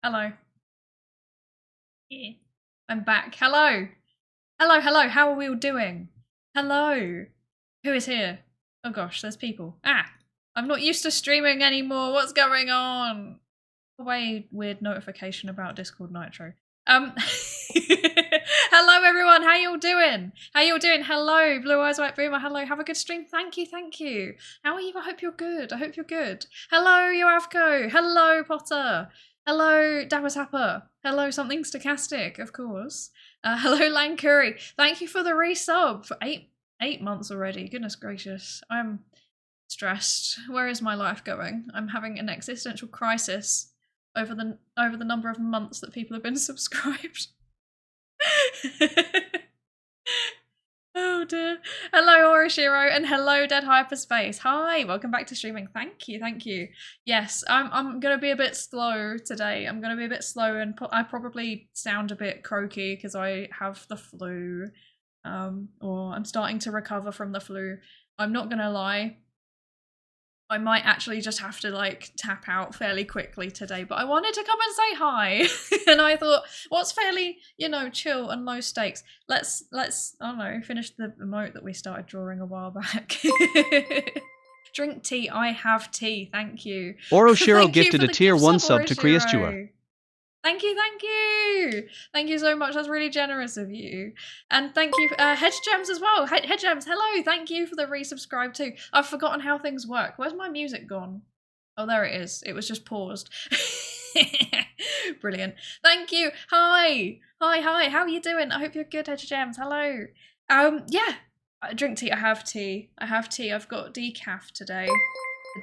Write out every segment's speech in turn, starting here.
Hello. Yeah. I'm back. Hello. Hello, hello. How are we all doing? Hello. Who is here? Oh gosh, there's people. Ah, I'm not used to streaming anymore. What's going on? Away weird notification about Discord Nitro. Hello everyone, how you all doing? How you all doing? Hello, Blue Eyes White Boomer. Hello, have a good stream. Thank you, thank you. How are you? I hope you're good. I hope you're good. Hello, Yoavko. Hello, Potter. Hello, Dawasapper. Hello, Something Stochastic, of course. Hello, Lankuri. Thank you for the resub for eight months already. Goodness gracious. I'm stressed. Where is my life going? I'm having an existential crisis over the number of months that people have been subscribed. Oh dear. Hello Oroshiro and hello Dead Hyperspace. Hi, welcome back to streaming. Thank you, thank you. Yes, I'm gonna be a bit slow today. I'm gonna be a bit slow and I probably sound a bit croaky because I have the flu. Or I'm starting to recover from the flu. I'm not gonna lie. I might actually just have to like tap out fairly quickly today, but I wanted to come and say hi. And I thought, what's fairly, you know, chill and low stakes? Let's I don't know, finish the emote that we started drawing a while back. Drink tea, I have tea, thank you. Oroshiro gifted a tier 1 sub to Krynoze. Thank you, thank you! Thank you so much, that's really generous of you. And thank you, Hedge Gems as well. Hedge Gems, hello, thank you for the resubscribe too. I've forgotten how things work. Where's my music gone? Oh, there it is. It was just paused. Brilliant. Thank you. Hi. Hi, how are you doing? I hope you're good, Hedge Gems. Hello. Yeah. Drink tea, I have tea. I've got decaf today.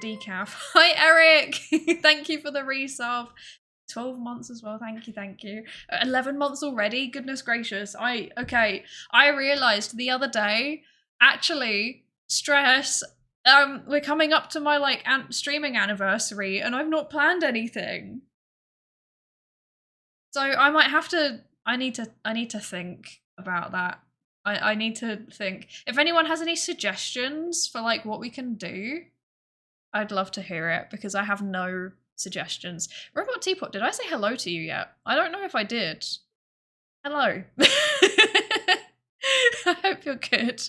The decaf. Hi, Eric. Thank you for the resub. 12 months as well, thank you. 11 months already, goodness gracious. I realized the other day, actually, stress, we're coming up to my like streaming anniversary and I've not planned anything. So I might have to, I need to think about that. I need to think. If anyone has any suggestions for like what we can do, I'd love to hear it because I have no suggestions. Robot Teapot, did I say hello to you yet? I don't know if I did. Hello. I hope you're good.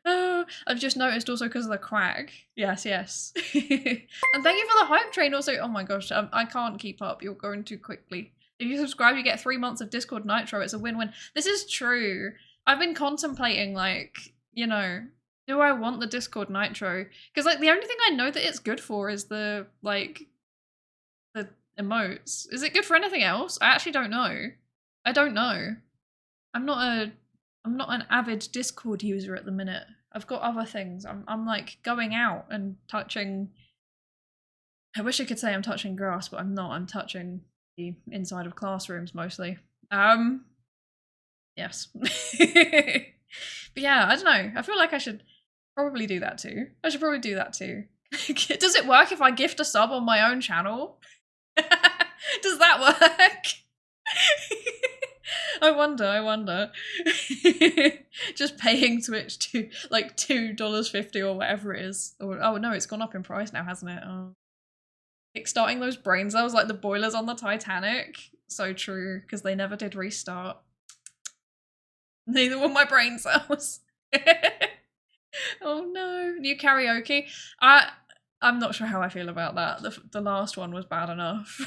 Oh, I've just noticed also because of the quack. Yes. And thank you for the hype train also. Oh my gosh, I can't keep up. You're going too quickly. If you subscribe, you get 3 months of Discord Nitro. It's a win-win. This is true. I've been contemplating like, you know, do I want the Discord Nitro? Because like the only thing I know that it's good for is the like the emotes. Is it good for anything else? I actually don't know. I don't know. I'm not an avid Discord user at the minute. I've got other things. I'm like going out and touching. I wish I could say I'm touching grass, but I'm not. I'm touching the inside of classrooms mostly. Yes. But yeah, I don't know. I feel like I should probably do that too. Does it work if I gift a sub on my own channel? Does that work? I wonder. Just paying Twitch to like $2.50 or whatever it is. Or, oh no, it's gone up in price now, hasn't it? Oh. Kickstarting those brain cells like the boilers on the Titanic. So true, because they never did restart. Neither were my brain cells. Oh no, new karaoke. I'm not sure how I feel about that. The last one was bad enough.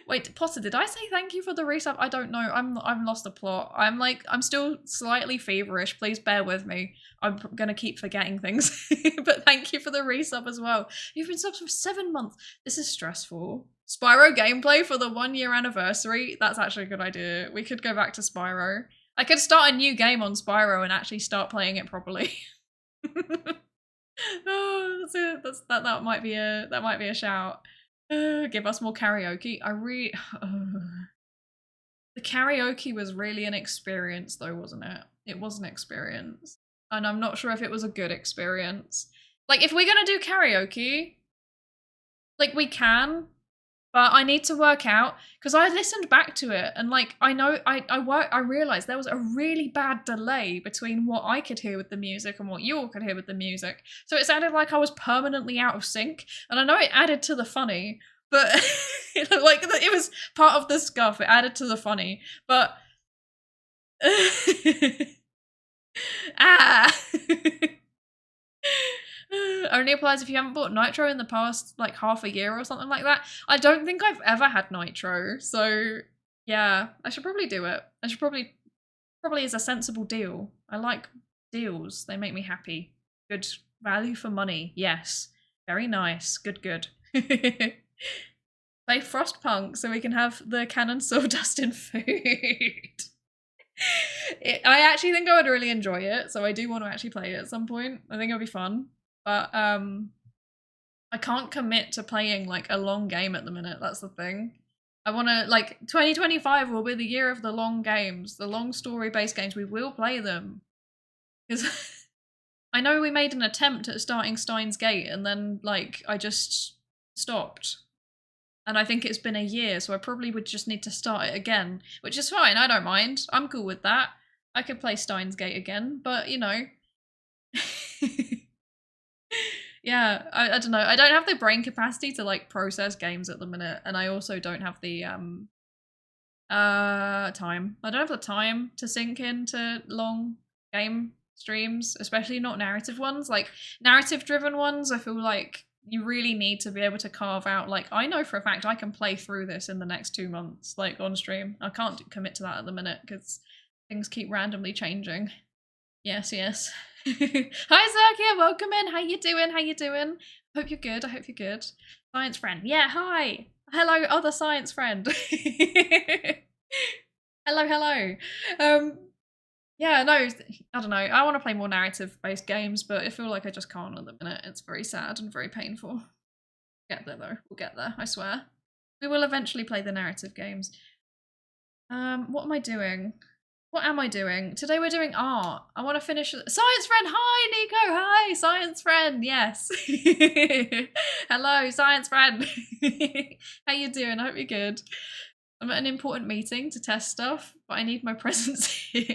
Wait, Potter, did I say thank you for the resub? I don't know. I've lost the plot. I'm still slightly feverish. Please bear with me. I'm gonna keep forgetting things. But thank you for the resub as well. You've been subbed for 7 months. This is stressful. Spyro gameplay for the 1 year anniversary. That's actually a good idea. We could go back to Spyro. I could start a new game on Spyro and actually start playing it properly. Oh, that's it. That might be a shout. Give us more karaoke. The karaoke was really an experience though, wasn't it? It was an experience. And I'm not sure if it was a good experience. Like, if we're gonna do karaoke, like, we can, but I need to work out, because I listened back to it, and like, I realised there was a really bad delay between what I could hear with the music and what you all could hear with the music. So it sounded like I was permanently out of sync, and I know it added to the funny, but like it was part of the scuff. It added to the funny, but only applies if you haven't bought Nitro in the past like half a year or something like that. I don't think I've ever had Nitro, so yeah, I should probably do it. I should probably is a sensible deal. I like deals. They make me happy. Good value for money. Yes. Very nice. Good, good. Play Frostpunk so we can have the cannon sawdust in food. I actually think I would really enjoy it, so I do want to actually play it at some point. I think it'll be fun. But I can't commit to playing like a long game at the minute. That's the thing. I want to, like, 2025 will be the year of the long games, the long story-based games. We will play them. Because I know we made an attempt at starting Steins Gate and then, like, I just stopped. And I think it's been a year, so I probably would just need to start it again, which is fine. I don't mind. I'm cool with that. I could play Steins Gate again, but, you know. Yeah, I don't know. I don't have the brain capacity to like process games at the minute, and I also don't have the time. I don't have the time to sink into long game streams, especially not narrative ones. Like narrative driven ones, I feel like you really need to be able to carve out, like, I know for a fact I can play through this in the next 2 months, like on stream. I can't commit to that at the minute because things keep randomly changing. Yes, yes. Hi Zerkia, welcome in. How you doing? How you doing? Hope you're good. I hope you're good. Science friend. Yeah, hi. Hello, other science friend. Hello, hello. Yeah, no, I don't know. I want to play more narrative-based games, but I feel like I just can't at the minute. It's very sad and very painful. We'll get there though. We'll get there, I swear. We will eventually play the narrative games. What am I doing? What am I doing? Today we're doing art. I want to finish. Science friend, hi Nico, hi science friend, yes. Hello, science friend. How you doing? I hope you're good. I'm at an important meeting to test stuff, but I need my presence here.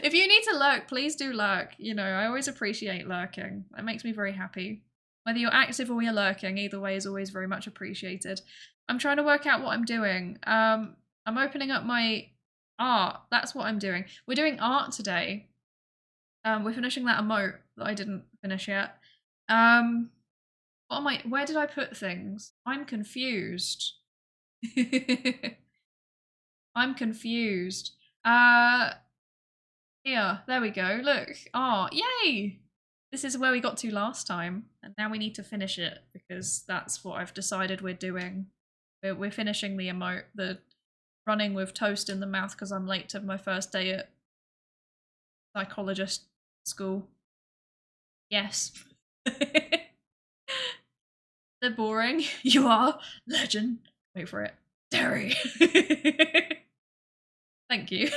If you need to lurk, please do lurk. You know, I always appreciate lurking. It makes me very happy. Whether you're active or you're lurking, either way is always very much appreciated. I'm trying to work out what I'm doing. I'm opening up my art. That's what I'm doing. We're doing art today. We're finishing that emote that I didn't finish yet. What am I? Where did I put things? I'm confused. I'm confused. Here, there we go. Look, art. Yay! This is where we got to last time, and now we need to finish it because that's what I've decided we're doing. We're finishing the emote, the running with toast in the mouth because I'm late to my first day at psychologist school. Yes. They're boring. You are legend. Wait for it. Derry. Thank you.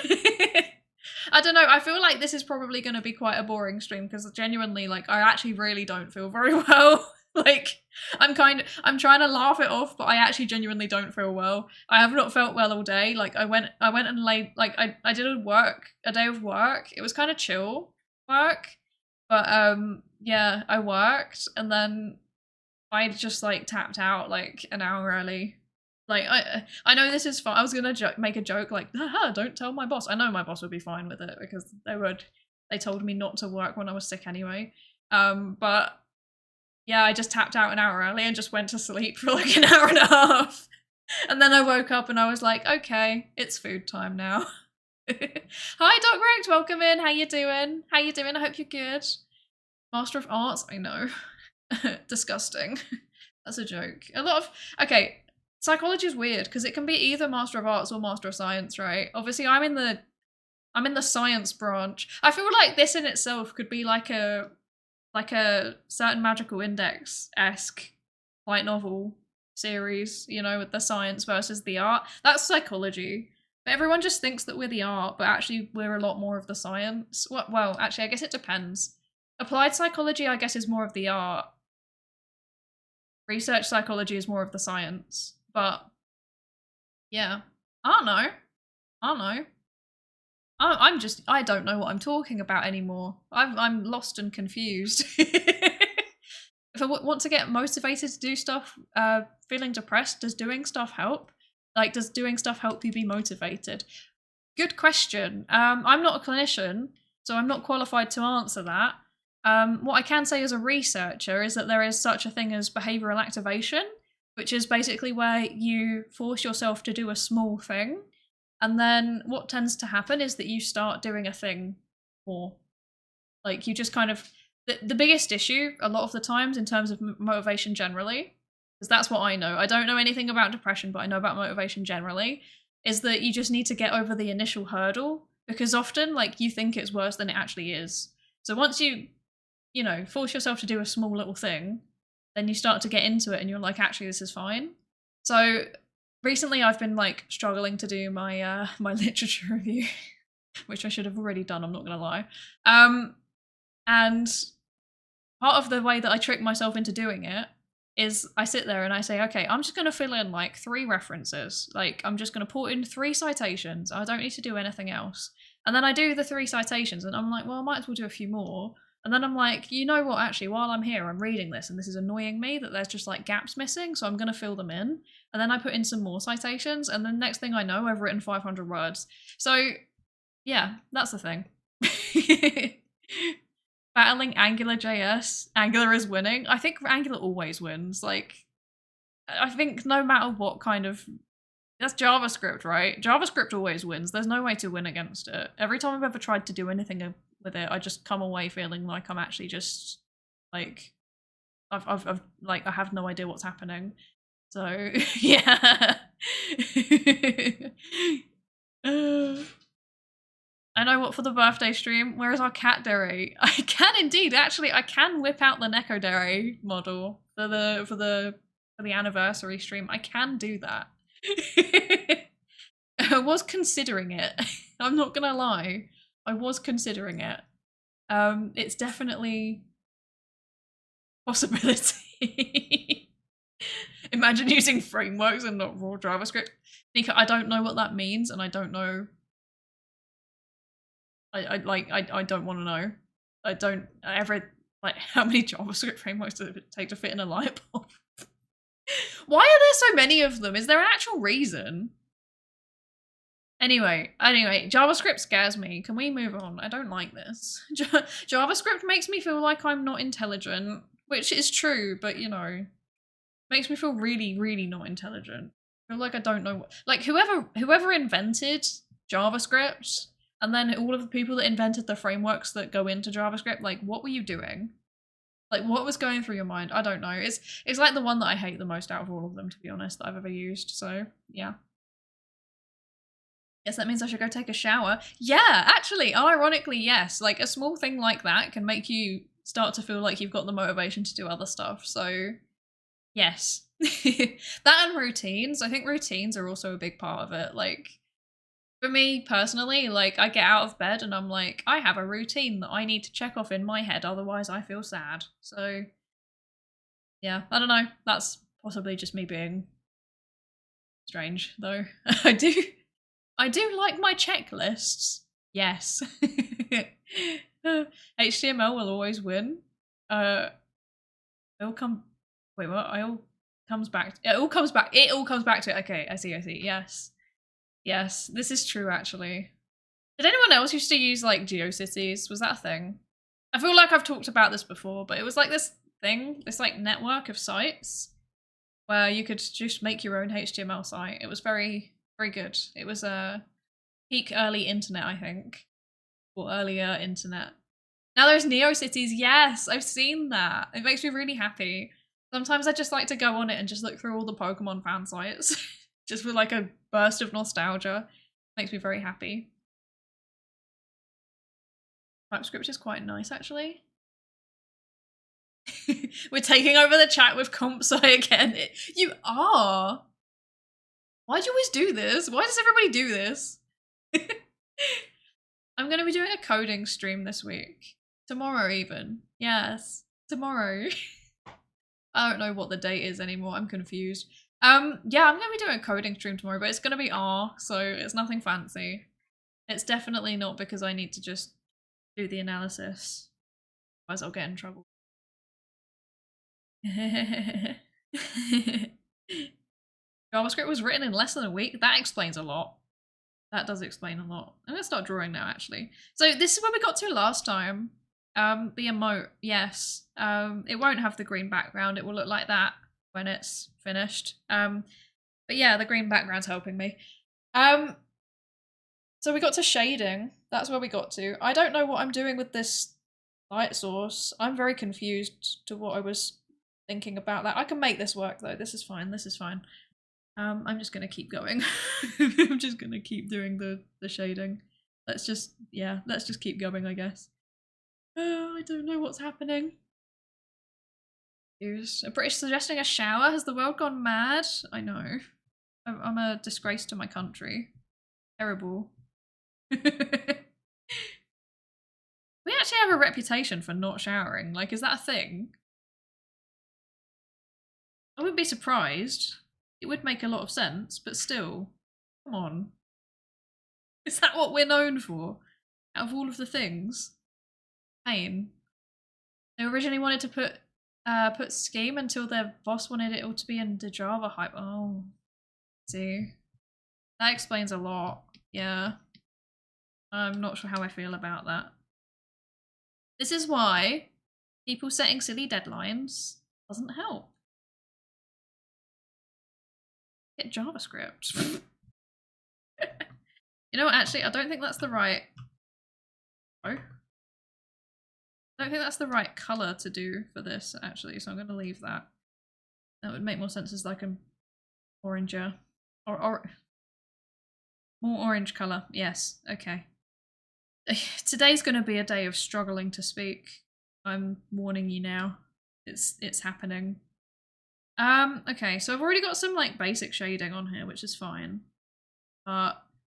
I don't know. I feel like this is probably going to be quite a boring stream because genuinely, like, I actually really don't feel very well. Like, I'm trying to laugh it off, but I actually genuinely don't feel well. I have not felt well all day. Like, I went and laid, like, I did a day of work. It was kind of chill work, but yeah, I worked and then I just like tapped out like an hour early. Like, I know this is fun. I was gonna make a joke like, haha, don't tell my boss. I know my boss would be fine with it because they told me not to work when I was sick anyway. But yeah, I just tapped out an hour early and just went to sleep for like an hour and a half. And then I woke up and I was like, okay, it's food time now. Hi, Doc Rect, welcome in. How you doing? How you doing? I hope you're good. Master of Arts, I know. Disgusting. That's a joke. Okay, psychology is weird because it can be either Master of Arts or Master of Science, right? Obviously, I'm in the science branch. I feel like this in itself could be like a certain magical index-esque light novel series, you know, with the science versus the art. That's psychology. But everyone just thinks that we're the art, but actually we're a lot more of the science. Well, actually, I guess it depends. Applied psychology, I guess, is more of the art. Research psychology is more of the science. But, yeah. I don't know. I don't know what I'm talking about anymore. I'm lost and confused. if I want to get motivated to do stuff, feeling depressed, does doing stuff help? Like, does doing stuff help you be motivated? Good question. I'm not a clinician, so I'm not qualified to answer that. What I can say as a researcher is that there is such a thing as behavioral activation, which is basically where you force yourself to do a small thing, and then what tends to happen is that you start doing a thing more. Like, you just kind of... The biggest issue, a lot of the times, in terms of motivation generally, because that's what I know. I don't know anything about depression, but I know about motivation generally, is that you just need to get over the initial hurdle, because often, like, you think it's worse than it actually is. So once you know, force yourself to do a small little thing, then you start to get into it and you're like, actually, this is fine. So recently I've been like struggling to do my my literature review, which I should have already done, I'm not gonna lie. And part of the way that I trick myself into doing it is I sit there and I say, okay, I'm just going to fill in like 3 references. Like, I'm just going to put in 3 citations. I don't need to do anything else. And then I do the 3 citations and I'm like, well, I might as well do a few more. And then I'm like, you know what, actually, while I'm here, I'm reading this and this is annoying me that there's just like gaps missing, so I'm going to fill them in. And then I put in some more citations, and the next thing I know, I've written 500 words. So yeah, that's the thing. Battling AngularJS. Angular is winning. I think Angular always wins. Like, I think no matter what kind of... That's JavaScript, right? JavaScript always wins. There's no way to win against it. Every time I've ever tried to do anything with it, I just come away feeling like I'm actually just, like... I've like, I have no idea what's happening. So, yeah. I know what for the birthday stream. Where is our cat dere? I can indeed, actually, I can whip out the Neko dere model for the anniversary stream. I can do that. I was considering it. I'm not gonna lie. I was considering it. It's definitely a possibility. Imagine using frameworks and not raw JavaScript. Nika, I don't know what that means, and I don't know. I don't want to know. I don't ever, like, how many JavaScript frameworks does it take to fit in a light bulb? Why are there so many of them? Is there an actual reason? Anyway, JavaScript scares me. Can we move on? I don't like this. JavaScript makes me feel like I'm not intelligent, which is true, but you know, makes me feel really, really not intelligent. I feel like I don't know, like whoever invented JavaScript, and then all of the people that invented the frameworks that go into JavaScript, like, what were you doing? Like, what was going through your mind? I don't know. It's like the one that I hate the most out of all of them, to be honest, that I've ever used. So, yeah. Yes, that means I should go take a shower. Yeah, actually, ironically, yes. Like, a small thing like that can make you start to feel like you've got the motivation to do other stuff. So, yes. That and routines. I think routines are also a big part of it. Like, for me personally, like, I get out of bed and I'm like, I have a routine that I need to check off in my head, otherwise I feel sad. So, yeah, I don't know. That's possibly just me being strange, though. I do like my checklists. Yes. HTML will always win. It'll come... Wait, what? It all comes back to it. Okay, I see. Yes. Yes, this is true, actually. Did anyone else used to use, like, GeoCities? Was that a thing? I feel like I've talked about this before, but it was like this thing, this, like, network of sites where you could just make your own HTML site. It was very, very good. It was a peak early internet, I think. Or earlier internet. Now there's NeoCities. Yes, I've seen that. It makes me really happy. Sometimes I just like to go on it and just look through all the Pokemon fan sites. Just with like a burst of nostalgia. Makes me very happy. TypeScript is quite nice, actually. We're taking over the chat with CompSci again. You are? Why do you always do this? Why does everybody do this? I'm going to be doing a coding stream this week. Tomorrow even. Yes, tomorrow. I don't know what the date is anymore. I'm confused. Yeah, I'm going to be doing a coding stream tomorrow, but it's going to be R, so it's nothing fancy. It's definitely not because I need to just do the analysis. Otherwise I'll get in trouble. JavaScript was written in less than a week. That explains a lot. That does explain a lot. I'm gonna start drawing now, actually. So this is where we got to last time. The emote, yes. It won't have the green background. It will look like that when it's finished. But yeah, the green background's helping me. So we got to shading. That's where we got to. I don't know what I'm doing with this light source. I'm very confused to what I was thinking about that. I can make this work though. This is fine. This is fine. I'm just gonna keep going. I'm just gonna keep doing the shading. Let's just keep going, I guess. I don't know what's happening. A British suggesting a shower? Has the world gone mad? I know. I'm a disgrace to my country. Terrible. We actually have a reputation for not showering. Like, is that a thing? I wouldn't be surprised. It would make a lot of sense, but still. Come on. Is that what we're known for? Out of all of the things? Pain. They originally wanted to put Scheme until their boss wanted it all to be in the Java hype. Oh. See. That explains a lot. Yeah. I'm not sure how I feel about that. This is why people setting silly deadlines doesn't help. Get JavaScript. You know, actually, I don't think that's the right. Oh. I don't think that's the right color to do for this, actually, so I'm going to leave that. That would make more sense as like an oranger. Or more orange color. Yes, okay. Today's going to be a day of struggling to speak. I'm warning you now. It's happening. Okay, so I've already got some like basic shading on here, which is fine. But I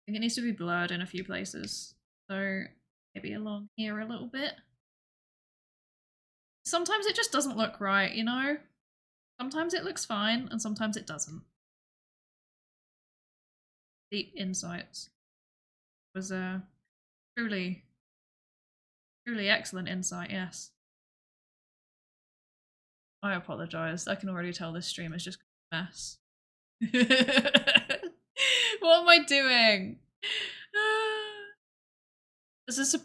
think it needs to be blurred in a few places. So maybe along here a little bit. Sometimes it just doesn't look right, you know? Sometimes it looks fine and sometimes it doesn't. Deep insights. It was a truly excellent insight, yes. I apologize. I can already tell this stream is just a mess. What am I doing?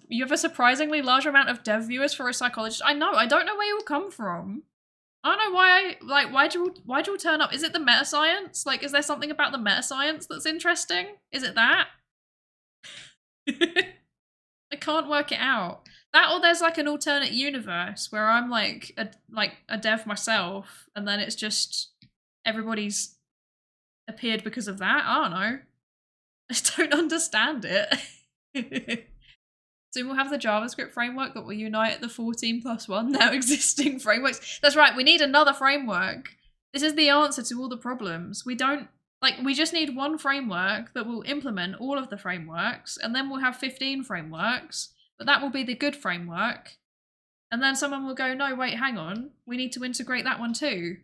You have a surprisingly large amount of dev viewers for a psychologist. I know. I don't know where you'll come from. I don't know why. Why'd you all turn up? Is it the meta science? Like, is there something about the meta science that's interesting? Is it that? I can't work it out. That or there's like an alternate universe where I'm like a dev myself, and then it's just everybody's appeared because of that. I don't know. I just don't understand it. Soon we'll have the JavaScript framework that will unite the 14+1 now existing frameworks. That's right, we need another framework. This is the answer to all the problems. We just need one framework that will implement all of the frameworks, and then we'll have 15 frameworks, but that will be the good framework. And then someone will go, no, wait, hang on, we need to integrate that one too.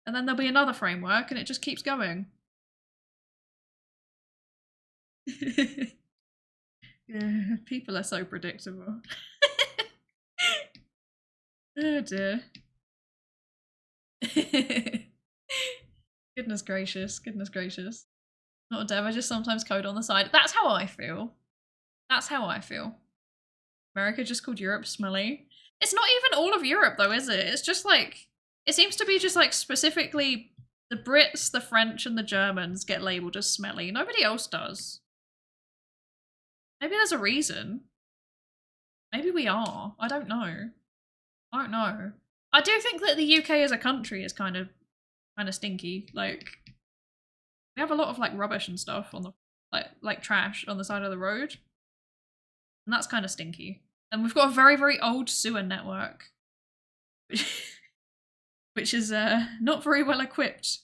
And then there'll be another framework, and it just keeps going. Yeah, people are so predictable. Oh dear. Goodness gracious, goodness gracious. Not a dev, I just sometimes code on the side. That's how I feel. That's how I feel. America just called Europe smelly. It's not even all of Europe though, is it? It's just like, it seems to be just like specifically the Brits, the French, and the Germans get labelled as smelly. Nobody else does. Maybe there's a reason. Maybe we are. I don't know. I don't know. I do think that the UK as a country is kind of stinky. Like, we have a lot of like rubbish and stuff on the like trash on the side of the road, and that's kind of stinky. And we've got a very, very old sewer network, which is not very well equipped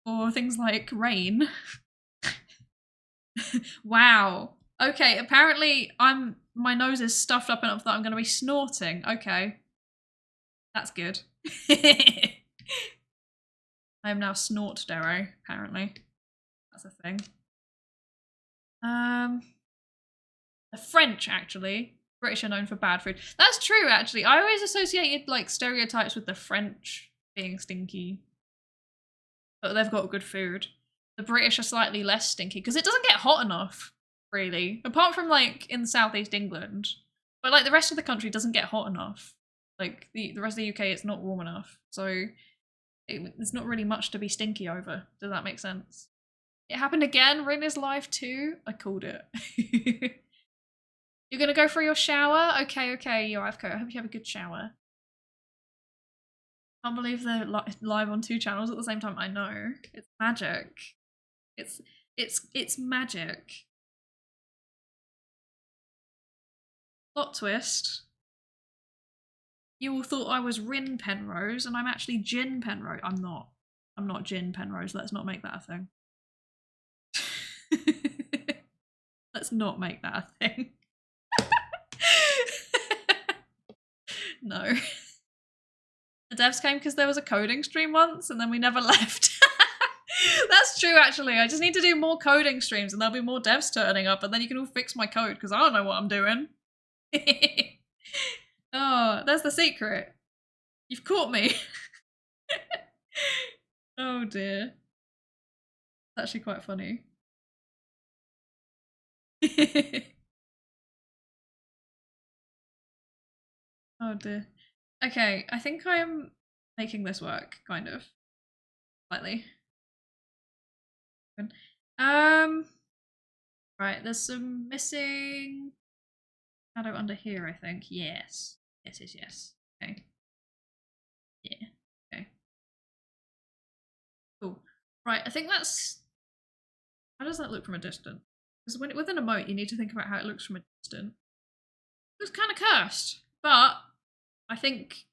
for things like rain. Wow. Okay, apparently my nose is stuffed up enough that I'm going to be snorting. Okay. That's good. I am now Snort-dere, apparently. That's a thing. The French, actually. British are known for bad food. That's true, actually. I always associated, like, stereotypes with the French being stinky. But they've got good food. The British are slightly less stinky because it doesn't get hot enough, really. Apart from like in southeast England. But like the rest of the country doesn't get hot enough. Like the rest of the UK, it's not warm enough. So there's not really much to be stinky over. Does that make sense? It happened again. Rin is live too. I called it. You're gonna go for your shower? Okay, you're Ivco. I hope you have a good shower. Can't believe they're live on 2 channels at the same time. I know. It's magic. It's magic. Plot twist. You all thought I was Rin Penrose and I'm actually Jin Penrose. I'm not. I'm not Jin Penrose. Let's not make that a thing. Let's not make that a thing. No. The devs came because there was a coding stream once and then we never left. That's true, actually. I just need to do more coding streams and there'll be more devs turning up and then you can all fix my code because I don't know what I'm doing. Oh, that's the secret. You've caught me. Oh dear. It's actually quite funny. Oh dear. Okay, I think I am making this work, kind of. Slightly. Right, there's some missing shadow under here, I think. Yes. Yes. Okay. Yeah. Okay. Cool. Right, I think that's... How does that look from a distance? Because with an emote, you need to think about how it looks from a distance. It looks kind of cursed, but I think...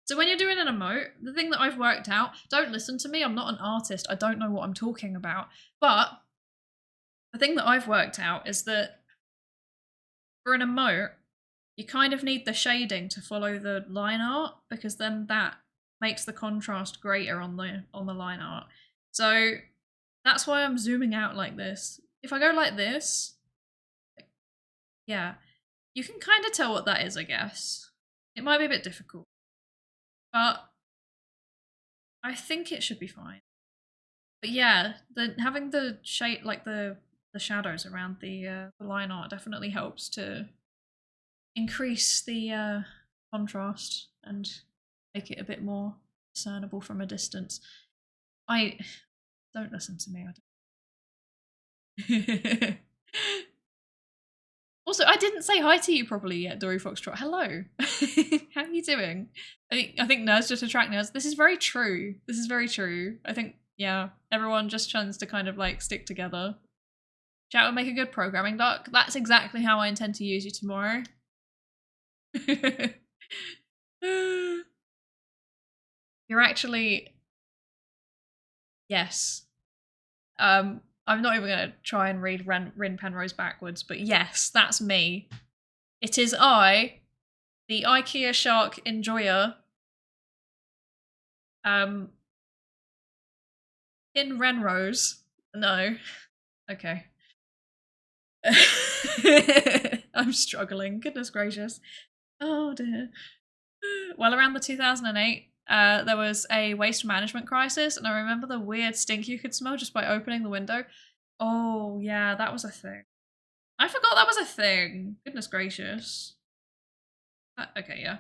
So when you're doing an emote, the thing that I've worked out, don't listen to me, I'm not an artist, I don't know what I'm talking about, but the thing that I've worked out is that for an emote, you kind of need the shading to follow the line art because then that makes the contrast greater on the line art. So that's why I'm zooming out like this. If I go like this, yeah, you can kind of tell what that is, I guess. It might be a bit difficult, but I think it should be fine. But yeah, having the shape, like the shadows around the line art definitely helps to increase the contrast and make it a bit more discernible from a distance. Don't listen to me. Also, I didn't say hi to you properly yet, Dory Foxtrot. Hello. How are you doing? I think nerds just attract nerds. This is very true. This is very true. I think, yeah, everyone just tends to kind of like stick together. Chat would make a good programming doc. That's exactly how I intend to use you tomorrow. You're actually... Yes. I'm not even going to try and read Rin Penrose backwards, but yes, that's me. It is I, the IKEA shark enjoyer, in Renrose. No. Okay. I'm struggling. Goodness gracious. Oh dear. Well, around the 2008, there was a waste management crisis, and I remember the weird stink you could smell just by opening the window. Oh, yeah, that was a thing. I forgot that was a thing. Goodness gracious. Okay, yeah.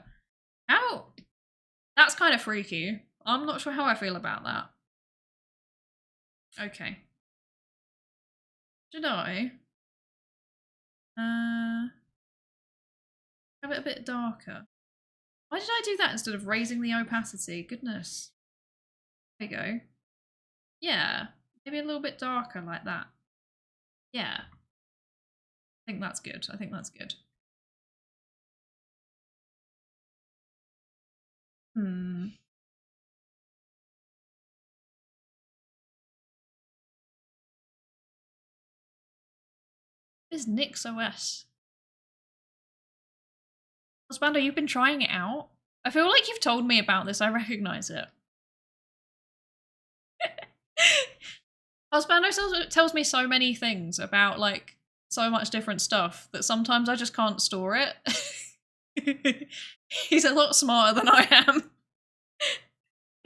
How? That's kind of freaky. I'm not sure how I feel about that. Okay. Should I? Have it a bit darker. Why did I do that instead of raising the opacity? Goodness. There you go. Yeah. Maybe a little bit darker like that. Yeah. I think that's good. I think that's good. What is NixOS? Husbando, you've been trying it out? I feel like you've told me about this. I recognize it. Husbando tells me so many things about like so much different stuff that sometimes I just can't store it. He's a lot smarter than I am.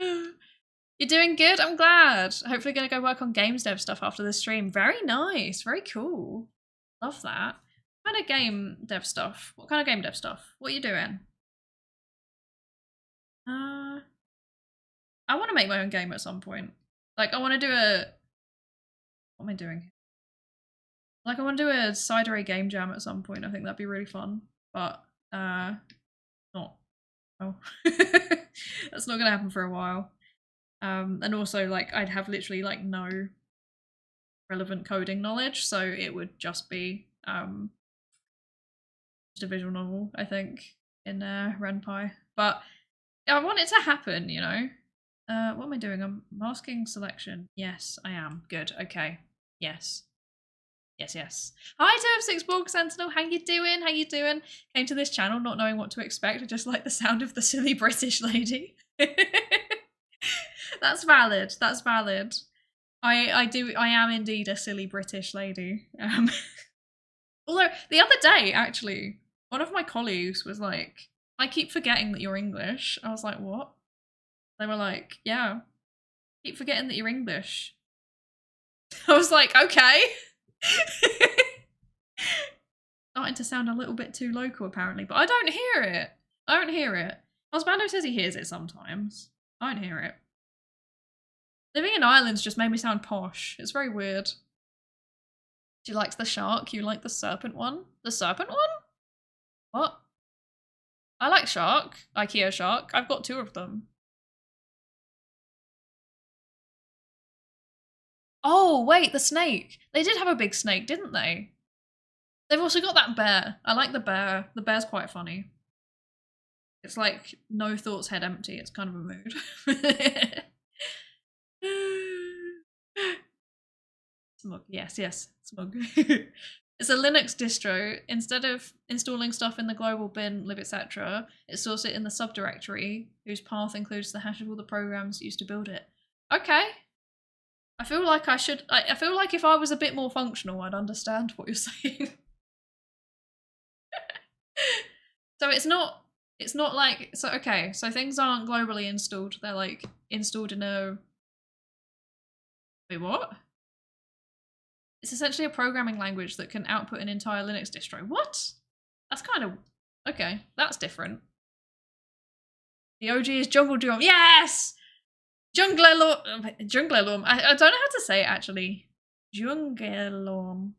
You're doing good? I'm glad. Hopefully gonna go work on games dev stuff after the stream. Very nice. Very cool. Love that. What kind of game dev stuff? What kind of game dev stuff? What are you doing? I want to make my own game at some point. Like, I want to do a... What am I doing? Like, I want to do a Psydere game jam at some point. I think that'd be really fun. But, not. Oh. That's not gonna happen for a while. And also, like, I'd have literally, like, no relevant coding knowledge, so it would just be, just a visual novel, I think, in, Renpai. But I want it to happen, you know? What am I doing? I'm masking selection. Yes, I am. Good. Okay. Yes. Yes. Hi, Towerz6 Sentinel. How you doing? How you doing? Came to this channel not knowing what to expect. I just like the sound of the silly British lady. That's valid. That's valid. I am indeed a silly British lady. Although the other day, actually, one of my colleagues was like, I keep forgetting that you're English. I was like, what? They were like, yeah, keep forgetting that you're English. I was like, okay. Starting to sound a little bit too local, apparently, but I don't hear it. I don't hear it. Husbando says he hears it sometimes. I don't hear it. Living in Ireland's just made me sound posh. It's very weird. She likes the shark. You like the serpent one? The serpent one? What? I like shark. IKEA shark. I've got 2 of them. Oh, wait, the snake. They did have a big snake, didn't they? They've also got that bear. I like the bear. The bear's quite funny. It's like no thoughts, head empty. It's kind of a mood. Smug. Yes. Smug. It's a Linux distro. Instead of installing stuff in the global bin, lib, etc., it stores it in the subdirectory, whose path includes the hash of all the programs used to build it. Okay. I feel like I should. I feel like if I was a bit more functional, I'd understand what you're saying. So it's not like, so okay, so things aren't globally installed. They're like installed in a, wait, what? It's essentially a programming language that can output an entire Linux distro. What? That's kind of, okay, that's different. The OG is Jungle Drum. Yes! Junglelorm. I don't know how to say it, actually. Junglelorm. I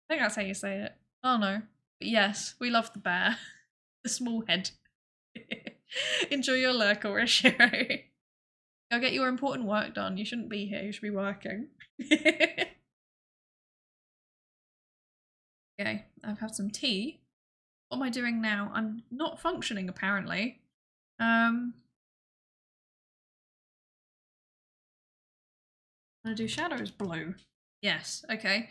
think that's how you say it. Oh no. But yes, we love the bear. The small head. Enjoy your lurk, or Shiro. Go get your important work done. You shouldn't be here, you should be working. Okay, I've had some tea. What am I doing now? I'm not functioning, apparently. I'm gonna do shadows blue. Yes, okay.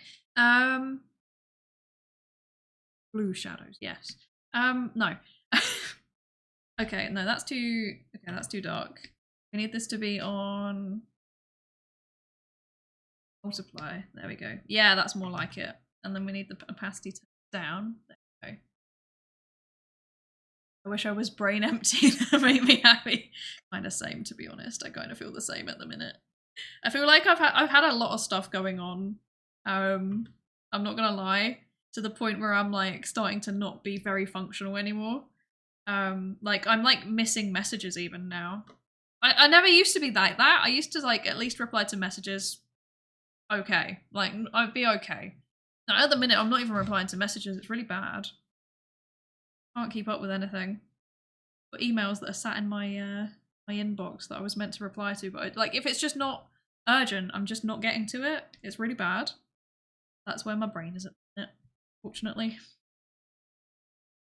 Blue shadows, yes. No. Okay, no, that's too dark. We need this to be on multiply. There we go. Yeah, that's more like it. And then we need the opacity down. There we go. I wish I was brain empty. That made me happy. Kind of same, to be honest. I kind of feel the same at the minute. I feel like I've had a lot of stuff going on. I'm not gonna lie, to the point where I'm like starting to not be very functional anymore. Like I'm like missing messages even now. I never used to be like that. I used to like at least reply to messages. Okay, like I'd be okay. Now, at the minute, I'm not even replying to messages. It's really bad. Can't keep up with anything. Got emails that are sat in my my inbox that I was meant to reply to, but like if it's just not urgent, I'm just not getting to it. It's really bad. That's where my brain is at the minute, fortunately.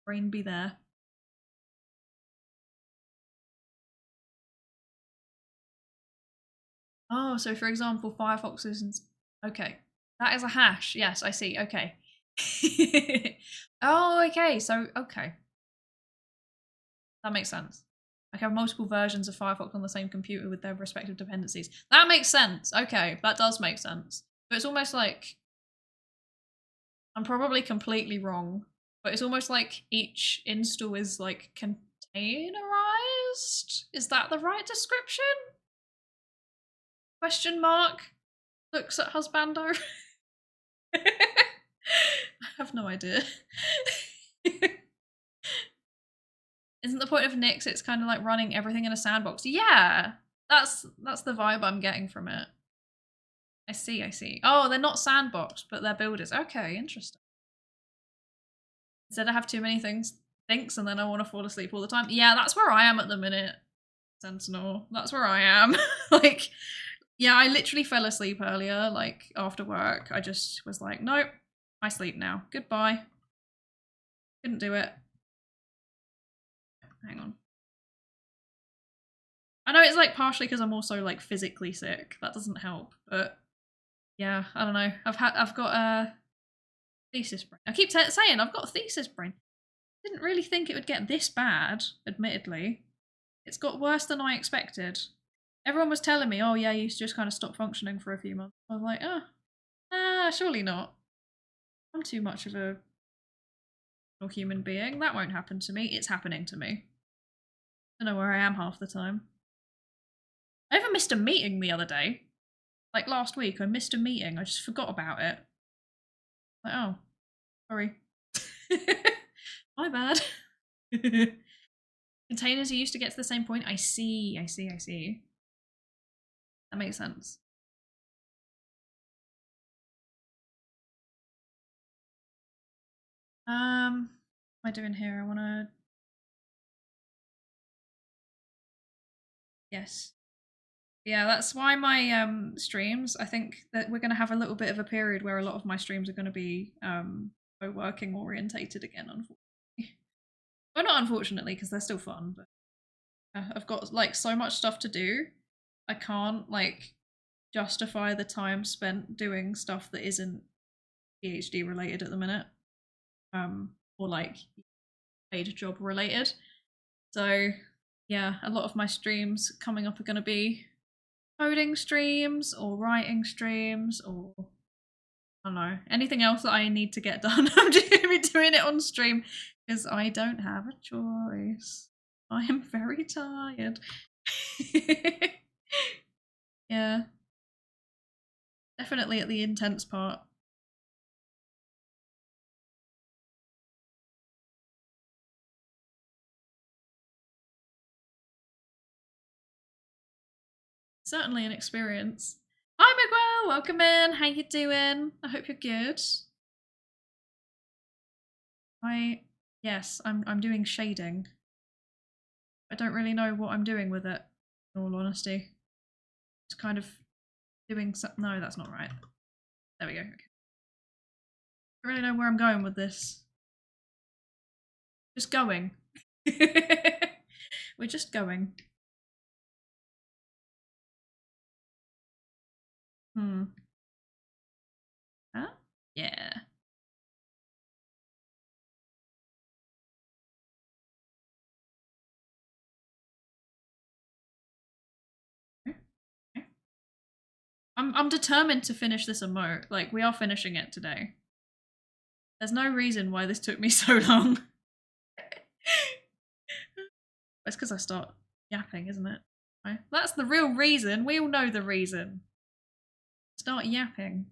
Brain be there. Oh, so for example, Firefox isn't okay. That is a hash. Yes, I see. Okay. Oh, okay. So, okay. That makes sense. I have multiple versions of Firefox on the same computer with their respective dependencies. That makes sense. Okay, that does make sense. But it's almost like, I'm probably completely wrong, but it's almost like each install is like containerized? Is that the right description? Question mark looks at husbando. I have no idea. Isn't the point of Nyx it's kind of like running everything in a sandbox? Yeah, that's the vibe I'm getting from it. I see. Oh, they're not sandbox, but they're builders. Okay, interesting. Instead I have too many thinks and then I want to fall asleep all the time. Yeah, that's where I am at the minute, Sentinel. That's where I am. Like, yeah, I literally fell asleep earlier, like after work. I just was like, nope, I sleep now. Goodbye. Couldn't do it. Hang on. I know it's like partially because I'm also like physically sick. That doesn't help, but yeah, I don't know. I've got a thesis brain. I keep saying I've got a thesis brain. Didn't really think it would get this bad, admittedly. It's got worse than I expected. Everyone was telling me, oh yeah, you just kind of stopped functioning for a few months. I was like, surely not. I'm too much of a human being. That won't happen to me. It's happening to me. I don't know where I am half the time. I even missed a meeting the other day. Like last week, I missed a meeting. I just forgot about it. Like, oh, sorry. My bad. Containers are used to get to the same point. I see. That makes sense. What am I doing here? I wanna... Yes. Yeah, that's why my streams, I think that we're gonna have a little bit of a period where a lot of my streams are gonna be working orientated again, unfortunately. Well, not unfortunately, because they're still fun, but I've got like so much stuff to do. I can't like justify the time spent doing stuff that isn't PhD related at the minute. Or like paid job related. So yeah, a lot of my streams coming up are gonna be coding streams or writing streams or I don't know, anything else that I need to get done. I'm just gonna be doing it on stream because I don't have a choice. I am very tired. Yeah. Definitely at the intense part. Certainly an experience. Hi Miguel, welcome in. How you doing? I hope you're good. Yes, I'm doing shading. I don't really know what I'm doing with it, in all honesty. Just kind of doing some... No, that's not right. There we go. Okay. I don't really know where I'm going with this. Just going. We're just going. Huh? Yeah. I'm determined to finish this emote. Like, we are finishing it today. There's no reason why this took me so long. It's because I start yapping, isn't it? Right? That's the real reason. We all know the reason. Start yapping.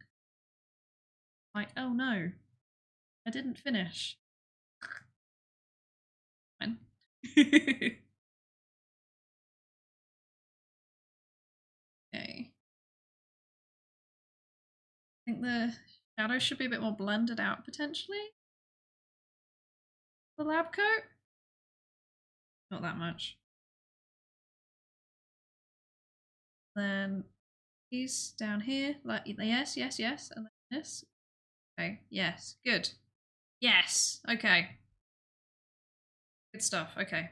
Like, oh no, I didn't finish. Fine. Okay. I think the shadows should be a bit more blended out, potentially. The lab coat? Not that much. Then these down here, like yes, and then this. Okay, yes, good. Yes, okay. Good stuff, okay.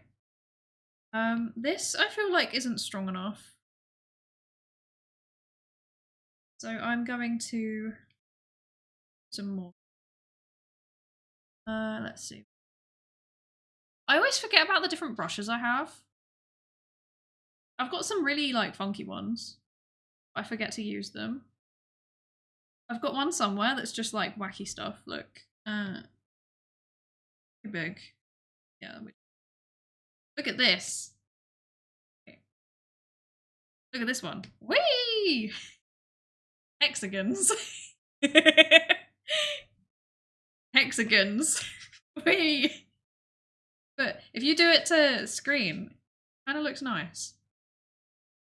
This I feel like isn't strong enough. So I'm going to some more. Let's see. I always forget about the different brushes I have. I've got some really like funky ones. I forget to use them. I've got one somewhere that's just like wacky stuff. Look, too big. Yeah. Look at this. Okay. Look at this one. Whee! Hexagons. Hexagons. Whee! But if you do it to screen, it kind of looks nice.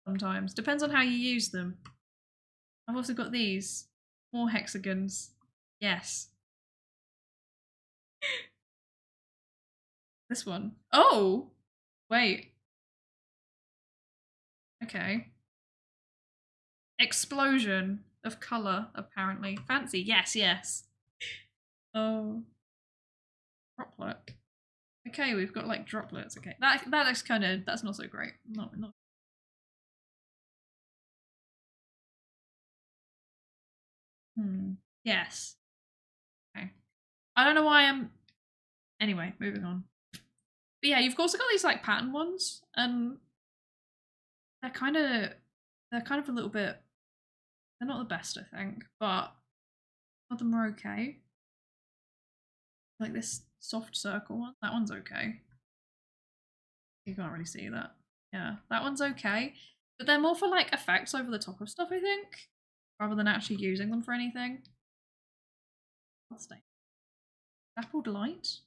Sometimes. Depends on how you use them. I've also got these. More hexagons. Yes. This one. Oh! Wait. Okay. Explosion of colour, apparently. Fancy. Yes, yes. Oh. Droplet. Okay, we've got like droplets. Okay. That looks kind of, that's not so great. Not. Yes. Okay. I don't know why I'm... Anyway, moving on. But yeah, you've also got these like pattern ones, and they're kind of a little bit... They're not the best, I think, but some of them are okay. Like this soft circle one, that one's okay. You can't really see that. Yeah, that one's okay. But they're more for like effects over the top of stuff, I think, rather than actually using them for anything. What's that? Dappled light?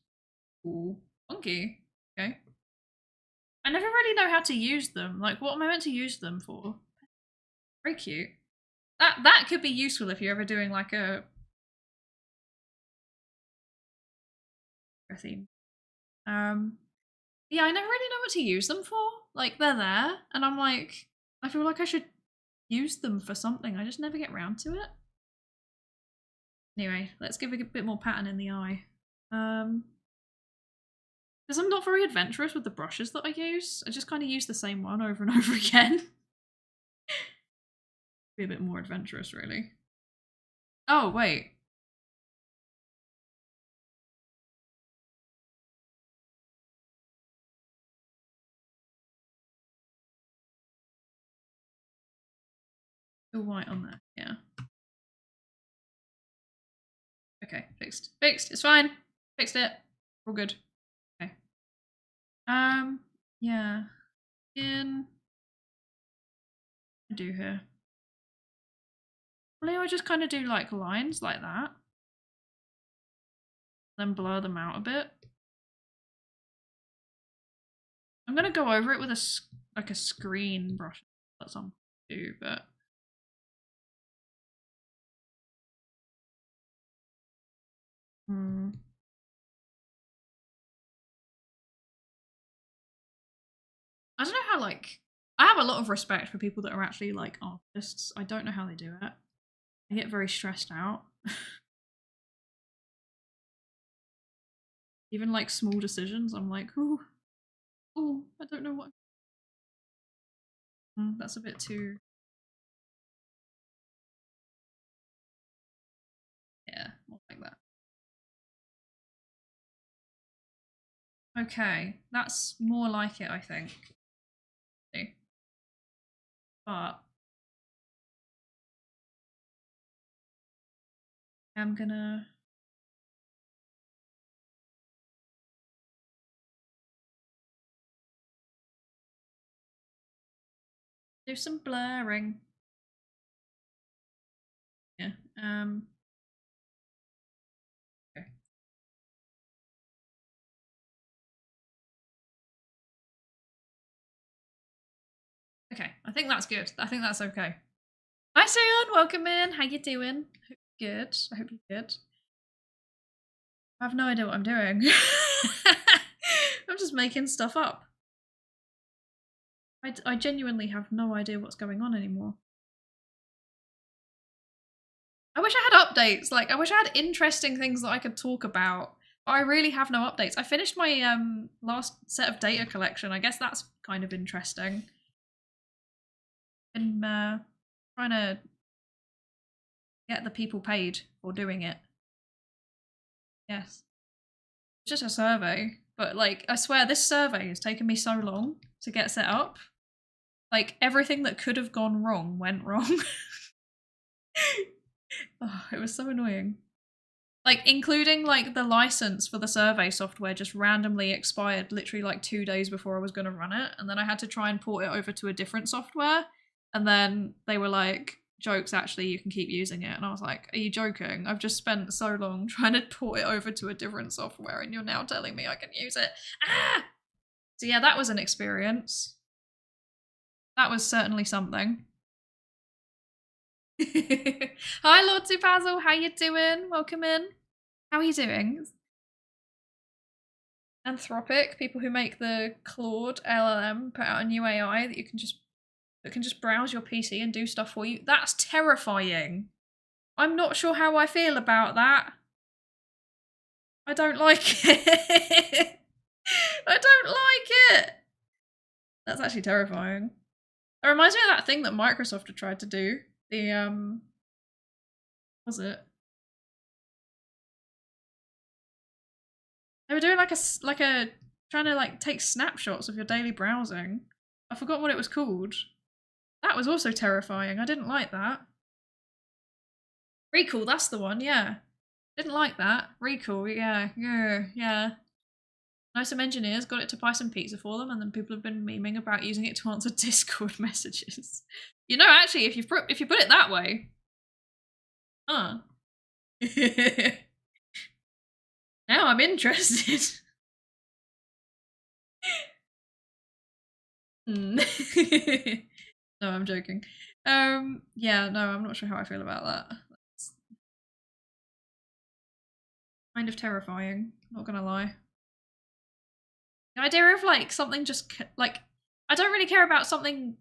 Ooh, funky. Okay. I never really know how to use them. Like, what am I meant to use them for? Very cute. That could be useful if you're ever doing like a theme. Yeah, I never really know what to use them for. Like, they're there, and I'm like, I feel like I should use them for something. I just never get round to it. Anyway, let's give it a bit more pattern in the eye. Because I'm not very adventurous with the brushes that I use. I just kind of use the same one over and over again. Be a bit more adventurous, really. Oh, wait. Still white on there, yeah. Okay, fixed. Fixed, it's fine. Fixed it. All good. Okay. Yeah. I do here. Probably I just kind of do like lines like that. Then blur them out a bit. I'm gonna go over it with a screen brush. That's something to do, but I don't know how, like, I have a lot of respect for people that are actually like artists. I don't know how they do it. I get very stressed out. Even like small decisions, I'm like, oh, I don't know what. That's a bit too. Yeah, more like that. Okay, that's more like it, I think. But I'm gonna do some blurring. Yeah. Okay. Okay, I think that's good. I think that's okay. Hi, Sion. Welcome in. How you doing? Hope you're good. I hope you're good. I have no idea what I'm doing. I'm just making stuff up. I genuinely have no idea what's going on anymore. I wish I had updates. Like, I wish I had interesting things that I could talk about. But I really have no updates. I finished my last set of data collection. I guess that's kind of interesting. Been trying to get the people paid for doing it. Yes. It's just a survey. But, like, I swear this survey has taken me so long to get set up. Like, everything that could have gone wrong went wrong. Oh, it was so annoying. Like, including, like, the license for the survey software just randomly expired literally, like, 2 days before I was going to run it. And then I had to try and port it over to a different software. And then they were like, jokes, actually, you can keep using it. And I was like, are you joking? I've just spent so long trying to port it over to a different software and you're now telling me I can use it. Ah! So yeah, that was an experience. That was certainly something. Hi, Lord Basil, how you doing? Welcome in. How are you doing? Anthropic, people who make the Claude LLM, put out a new AI that can just browse your PC and do stuff for you. That's terrifying. I'm not sure how I feel about that. I don't like it. I don't like it. That's actually terrifying. It reminds me of that thing that Microsoft had tried to do. The what was it? They were doing like a trying to like take snapshots of your daily browsing. I forgot what it was called. That was also terrifying. I didn't like that. Recall, that's the one, yeah. Didn't like that. Recall, yeah. Know some engineers got it to buy some pizza for them, and then people have been memeing about using it to answer Discord messages. You know, actually, if you put it that way, huh? Now I'm interested. No, I'm joking. Yeah, no, I'm not sure how I feel about that. That's kind of terrifying, not gonna lie. The idea of like something just like, I don't really care about something.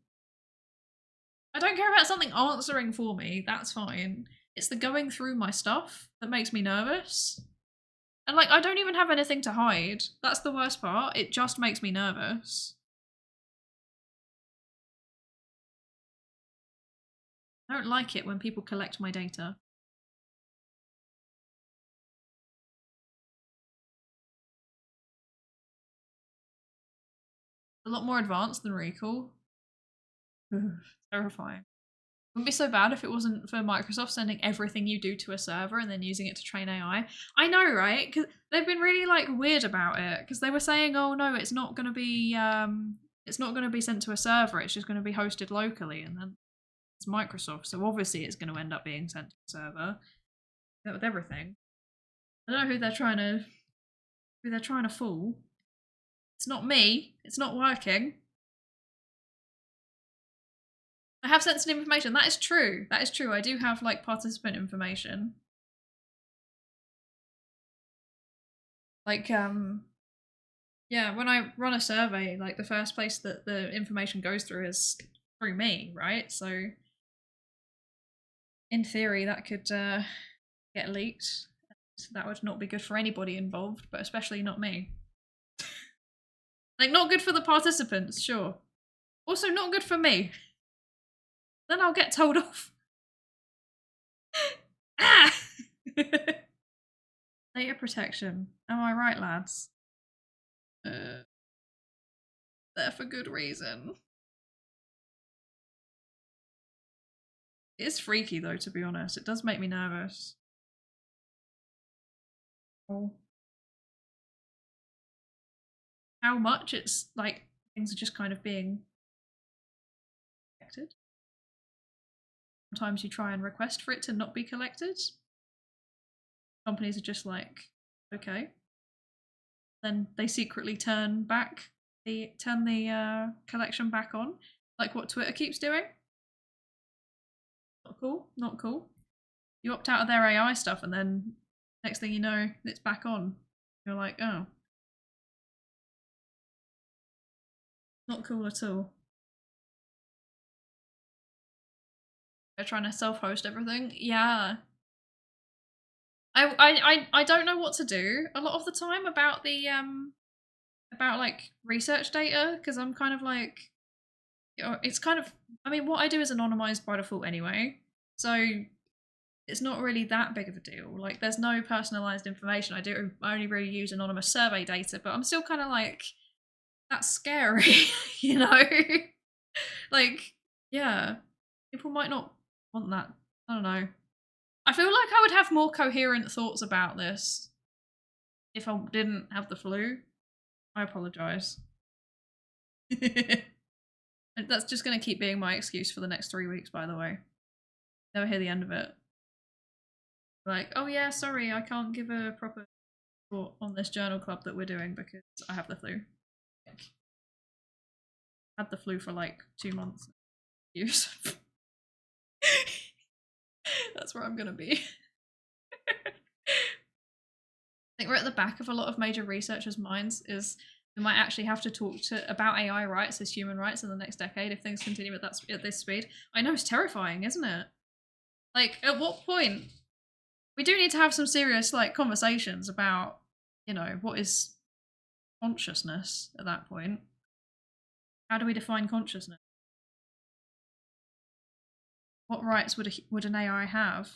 I don't care about something answering for me, that's fine. It's the going through my stuff that makes me nervous. And like, I don't even have anything to hide. That's the worst part. It just makes me nervous. I don't like it when people collect my data. A lot more advanced than Recall. Terrifying. Wouldn't be so bad if it wasn't for Microsoft sending everything you do to a server and then using it to train AI. I know, right? Because they've been really like weird about it. Because they were saying, "Oh no, it's not going to be sent to a server. It's just going to be hosted locally." And then it's Microsoft, so obviously it's going to end up being sent to a server. That with everything. I don't know who they're trying to fool. It's not me. It's not working. I have sensitive information. That is true. That is true. I do have like participant information. Like yeah, when I run a survey, like the first place that the information goes through is through me, right? So in theory that could get leaked. That would not be good for anybody involved, but especially not me. Like, not good for the participants, sure. Also not good for me. Then I'll get told off. Ah! Data protection. Am I right, lads? They're for good reason. It's freaky though, to be honest. It does make me nervous. Oh. How much it's like things are just kind of being collected. Sometimes you try and request for it to not be collected. Companies are just like, okay. Then they secretly turn the collection back on, like what Twitter keeps doing. Not cool. Not cool. You opt out of their AI stuff, and then next thing you know, it's back on. You're like, oh, not cool at all. They're trying to self-host everything. Yeah. I don't know what to do a lot of the time about the about like research data, because I'm kind of like, you know, it's kind of, I mean, what I do is anonymized by default anyway, so it's not really that big of a deal. Like, there's no personalized information. I only really use anonymous survey data, but I'm still kind of like, that's scary, you know? Like, yeah, people might not want that. I don't know. I feel like I would have more coherent thoughts about this if I didn't have the flu. I apologise. That's just going to keep being my excuse for the next 3 weeks, by the way. Never hear the end of it. Like, oh yeah, sorry, I can't give a proper report on this journal club that we're doing because I have the flu. I had the flu for like 2 months. Years. That's where I'm going to be. I think we're at the back of a lot of major researchers' minds is we might actually have to talk about AI rights as human rights in the next decade if things continue at this speed. I know, it's terrifying, isn't it? Like, at what point? We do need to have some serious like conversations about, you know, what is consciousness at that point. How do we define consciousness? What rights would an AI have?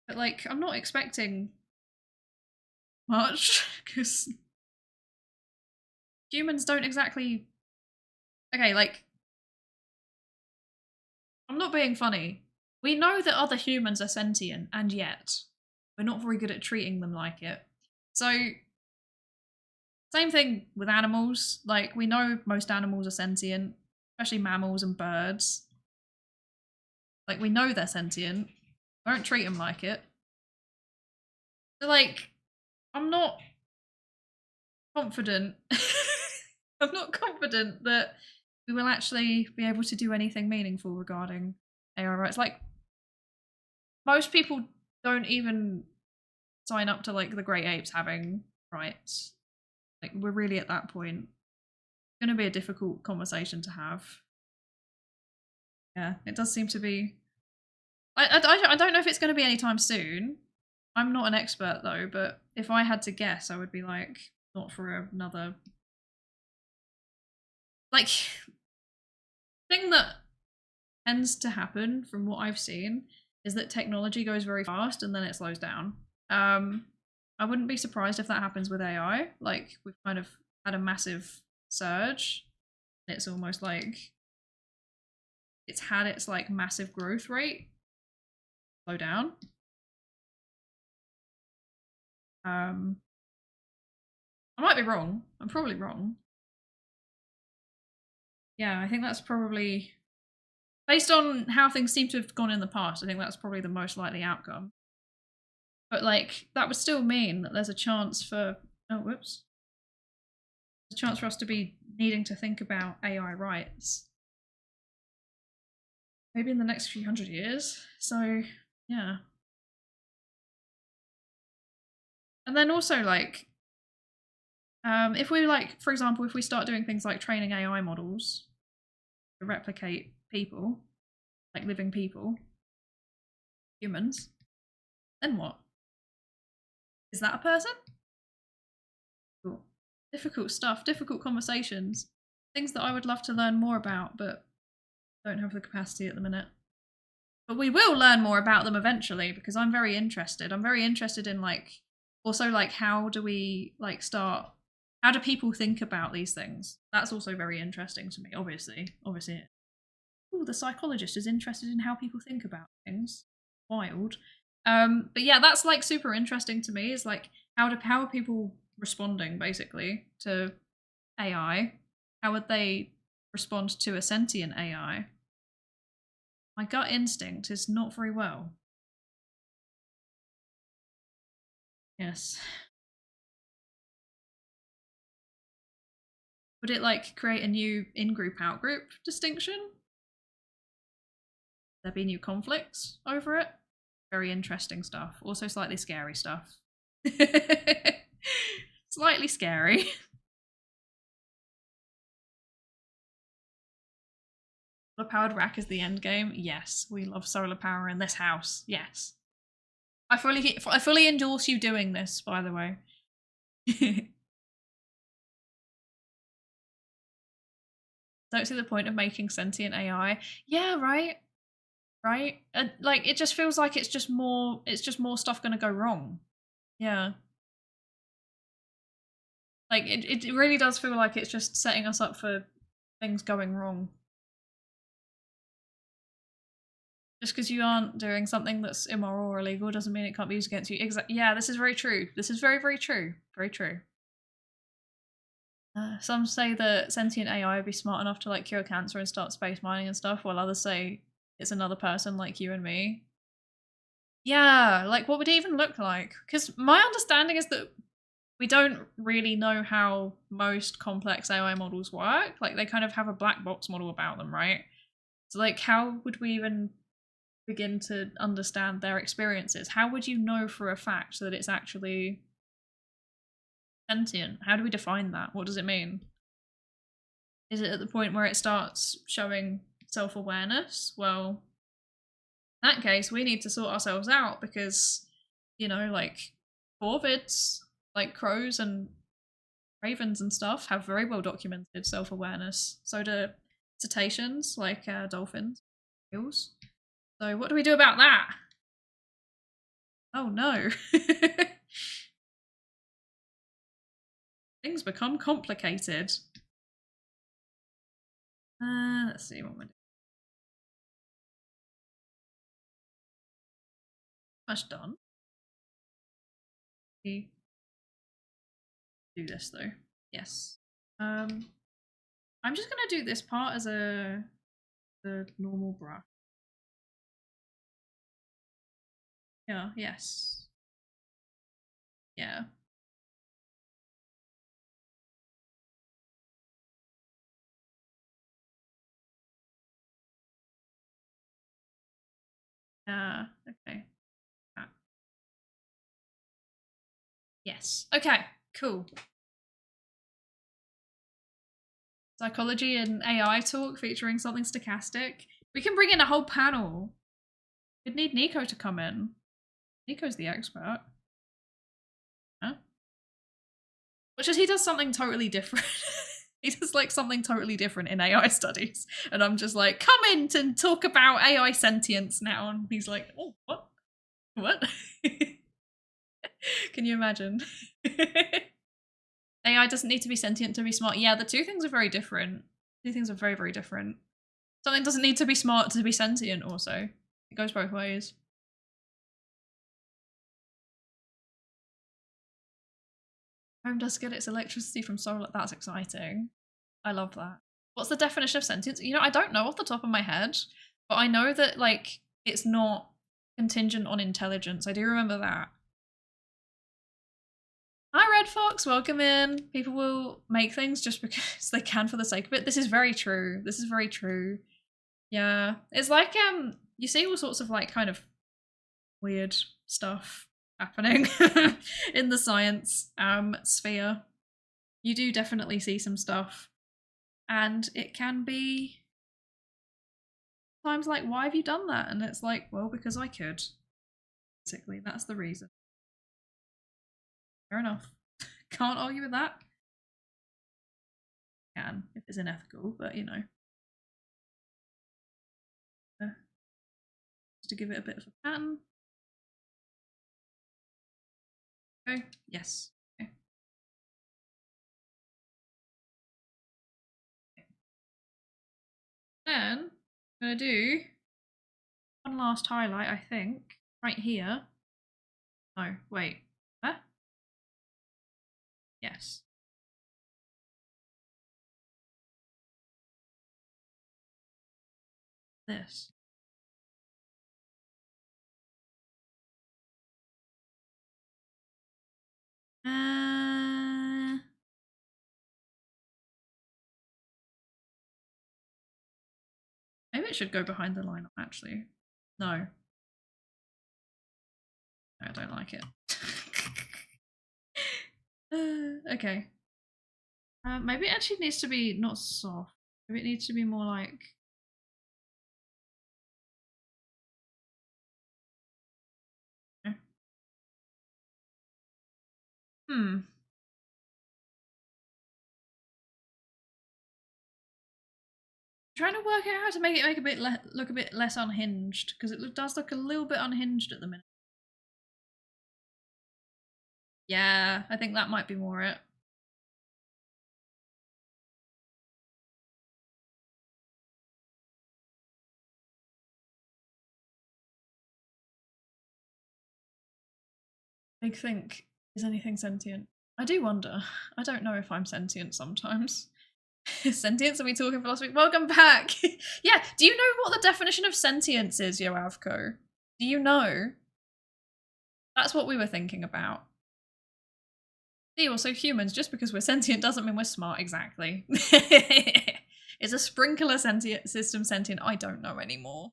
But like, I'm not expecting much because humans don't exactly. Okay, like, I'm not being funny. We know that other humans are sentient, and yet we're not very good at treating them like it. So, same thing with animals. Like, we know most animals are sentient, especially mammals and birds. Like, we know they're sentient. We don't treat them like it. So, like, I'm not confident. I'm not confident that we will actually be able to do anything meaningful regarding AI rights. Like, most people don't even sign up to, like, the great apes having rights. Like, we're really at that point. It's going to be a difficult conversation to have. Yeah, it does seem to be. I don't know if it's going to be anytime soon. I'm not an expert though, but if I had to guess, I would be like, not for another. Like, thing that tends to happen from what I've seen is that technology goes very fast and then it slows down. I wouldn't be surprised if that happens with AI. Like, we've kind of had a massive surge. It's almost like it's had its like massive growth rate slow down. I might be wrong. I'm probably wrong. Yeah, I think that's probably, based on how things seem to have gone in the past, I think that's probably the most likely outcome. But like, that would still mean that there's a chance for, oh, whoops. There's a chance for us to be needing to think about AI rights. Maybe in the next few hundred years. So, yeah. And then also, like, if we, like, for example, if we start doing things like training AI models to replicate people, like living people, humans, then what? Is that a person? Cool. Difficult stuff, difficult conversations, things that I would love to learn more about, but don't have the capacity at the minute. But we will learn more about them eventually because I'm very interested. I'm very interested in, like, also, like, how do we, like, start, how do people think about these things? That's also very interesting to me, obviously. Ooh, the psychologist is interested in how people think about things. Wild. But yeah, that's like super interesting to me, is like, how are people responding basically to AI? How would they respond to a sentient AI? My gut instinct is not very well. Yes. Would it like create a new in-group out-group distinction? There be new conflicts over it? Very interesting stuff. Also slightly scary stuff. Slightly scary. Solar powered rack is the end game. Yes, we love solar power in this house. Yes. I fully endorse you doing this, by the way. Don't see the point of making sentient AI. Yeah, right. Right? Like, it just feels like it's just more stuff gonna go wrong. Yeah. Like, it really does feel like it's just setting us up for things going wrong. Just because you aren't doing something that's immoral or illegal doesn't mean it can't be used against you. Yeah, this is very true. This is very, very true. Very true. Some say that sentient AI would be smart enough to like cure cancer and start space mining and stuff, while others say it's another person like you and me. Yeah, like what would it even look like? Because my understanding is that we don't really know how most complex AI models work. Like they kind of have a black box model about them, right? So like how would we even begin to understand their experiences? How would you know for a fact that it's actually sentient? How do we define that? What does it mean? Is it at the point where it starts showing self-awareness? Well, in that case, we need to sort ourselves out because, you know, like corvids, like crows and ravens and stuff, have very well documented self-awareness. So do cetaceans, like dolphins, eels. So what do we do about that? Oh no. Things become complicated. Let's see what we're doing. Much done. Do this though. Yes. I'm just gonna do this part as the normal brush. Yeah. Yes. Yeah. Okay. Yes. Okay. Cool. Psychology and AI talk featuring something stochastic. We can bring in a whole panel. We'd need Nico to come in. Nico's the expert. Huh? Which is he does something totally different. He does like something totally different in AI studies. And I'm just like, come in to talk about AI sentience now. And he's like, oh, what? What? Can you imagine? AI doesn't need to be sentient to be smart. Yeah, the two things are very different. Two things are very, very different. Something doesn't need to be smart to be sentient also. It goes both ways. Home does get its electricity from solar. That's exciting. I love that. What's the definition of sentience? You know, I don't know off the top of my head, but I know that like it's not contingent on intelligence. I do remember that. Hi, Red Fox. Welcome in. People will make things just because they can for the sake of it. This is very true. This is very true. Yeah, it's like you see all sorts of like kind of weird stuff happening in the science sphere. You do definitely see some stuff, and it can be times like, why have you done that? And it's like, well, because I could. Basically, that's the reason. Fair enough. Can't argue with that. Can if it's unethical, but you know, just to give it a bit of a pattern. Okay. Yes. Okay. Then I'm gonna do one last highlight, I think, right here. No, wait. Huh? Yes. This. Maybe it should go behind the line, actually. No. I don't like it. Okay. Maybe it actually needs to be not soft. Maybe it needs to be more like. Hmm. Trying to work out how to make it look a bit less unhinged, because it does look a little bit unhinged at the minute. Yeah, I think that might be more it. Big think, is anything sentient? I do wonder. I don't know if I'm sentient sometimes. Sentience, are we talking philosophy? Welcome back! Yeah, do you know what the definition of sentience is, Yoavko? Do you know? That's what we were thinking about. See, also humans, just because we're sentient doesn't mean we're smart, exactly. Is a sprinkler sentient system sentient? I don't know anymore.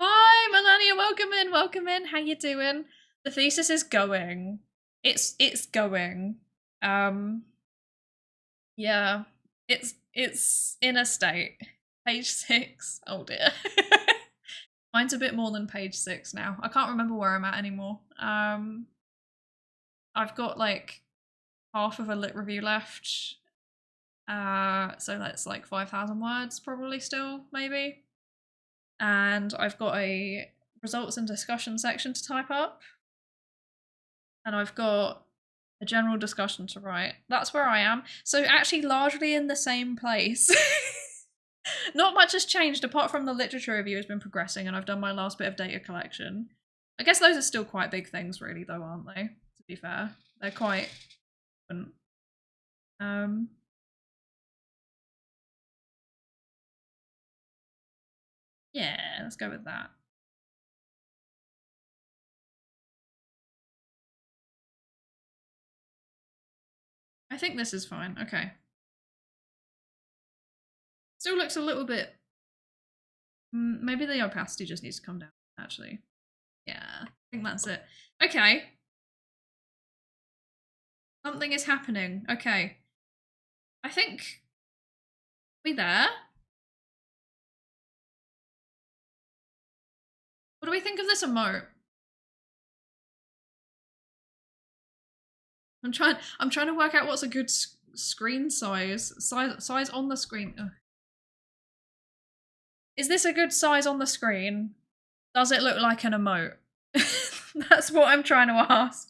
Hi, Melania, welcome in. How you doing? The thesis is going. It's going. Yeah. It's in a state. Page 6. Oh dear. Mine's a bit more than page 6 now. I can't remember where I'm at anymore. I've got like half of a lit review left. So that's like 5,000 words probably still, maybe. And I've got a results and discussion section to type up. And I've got a general discussion to write. That's where I am. So actually largely in the same place. Not much has changed apart from the literature review has been progressing and I've done my last bit of data collection. I guess those are still quite big things really though, aren't they? To be fair. They're quite yeah, let's go with that. I think this is fine. Okay. Still looks a little bit... maybe the opacity just needs to come down, actually. Yeah, I think that's it. Okay. Something is happening. Okay. I think... Are we there? What do we think of this emote? I'm trying to work out what's a good screen size on the screen. Ugh. Is this a good size on the screen? Does it look like an emote? That's what I'm trying to ask.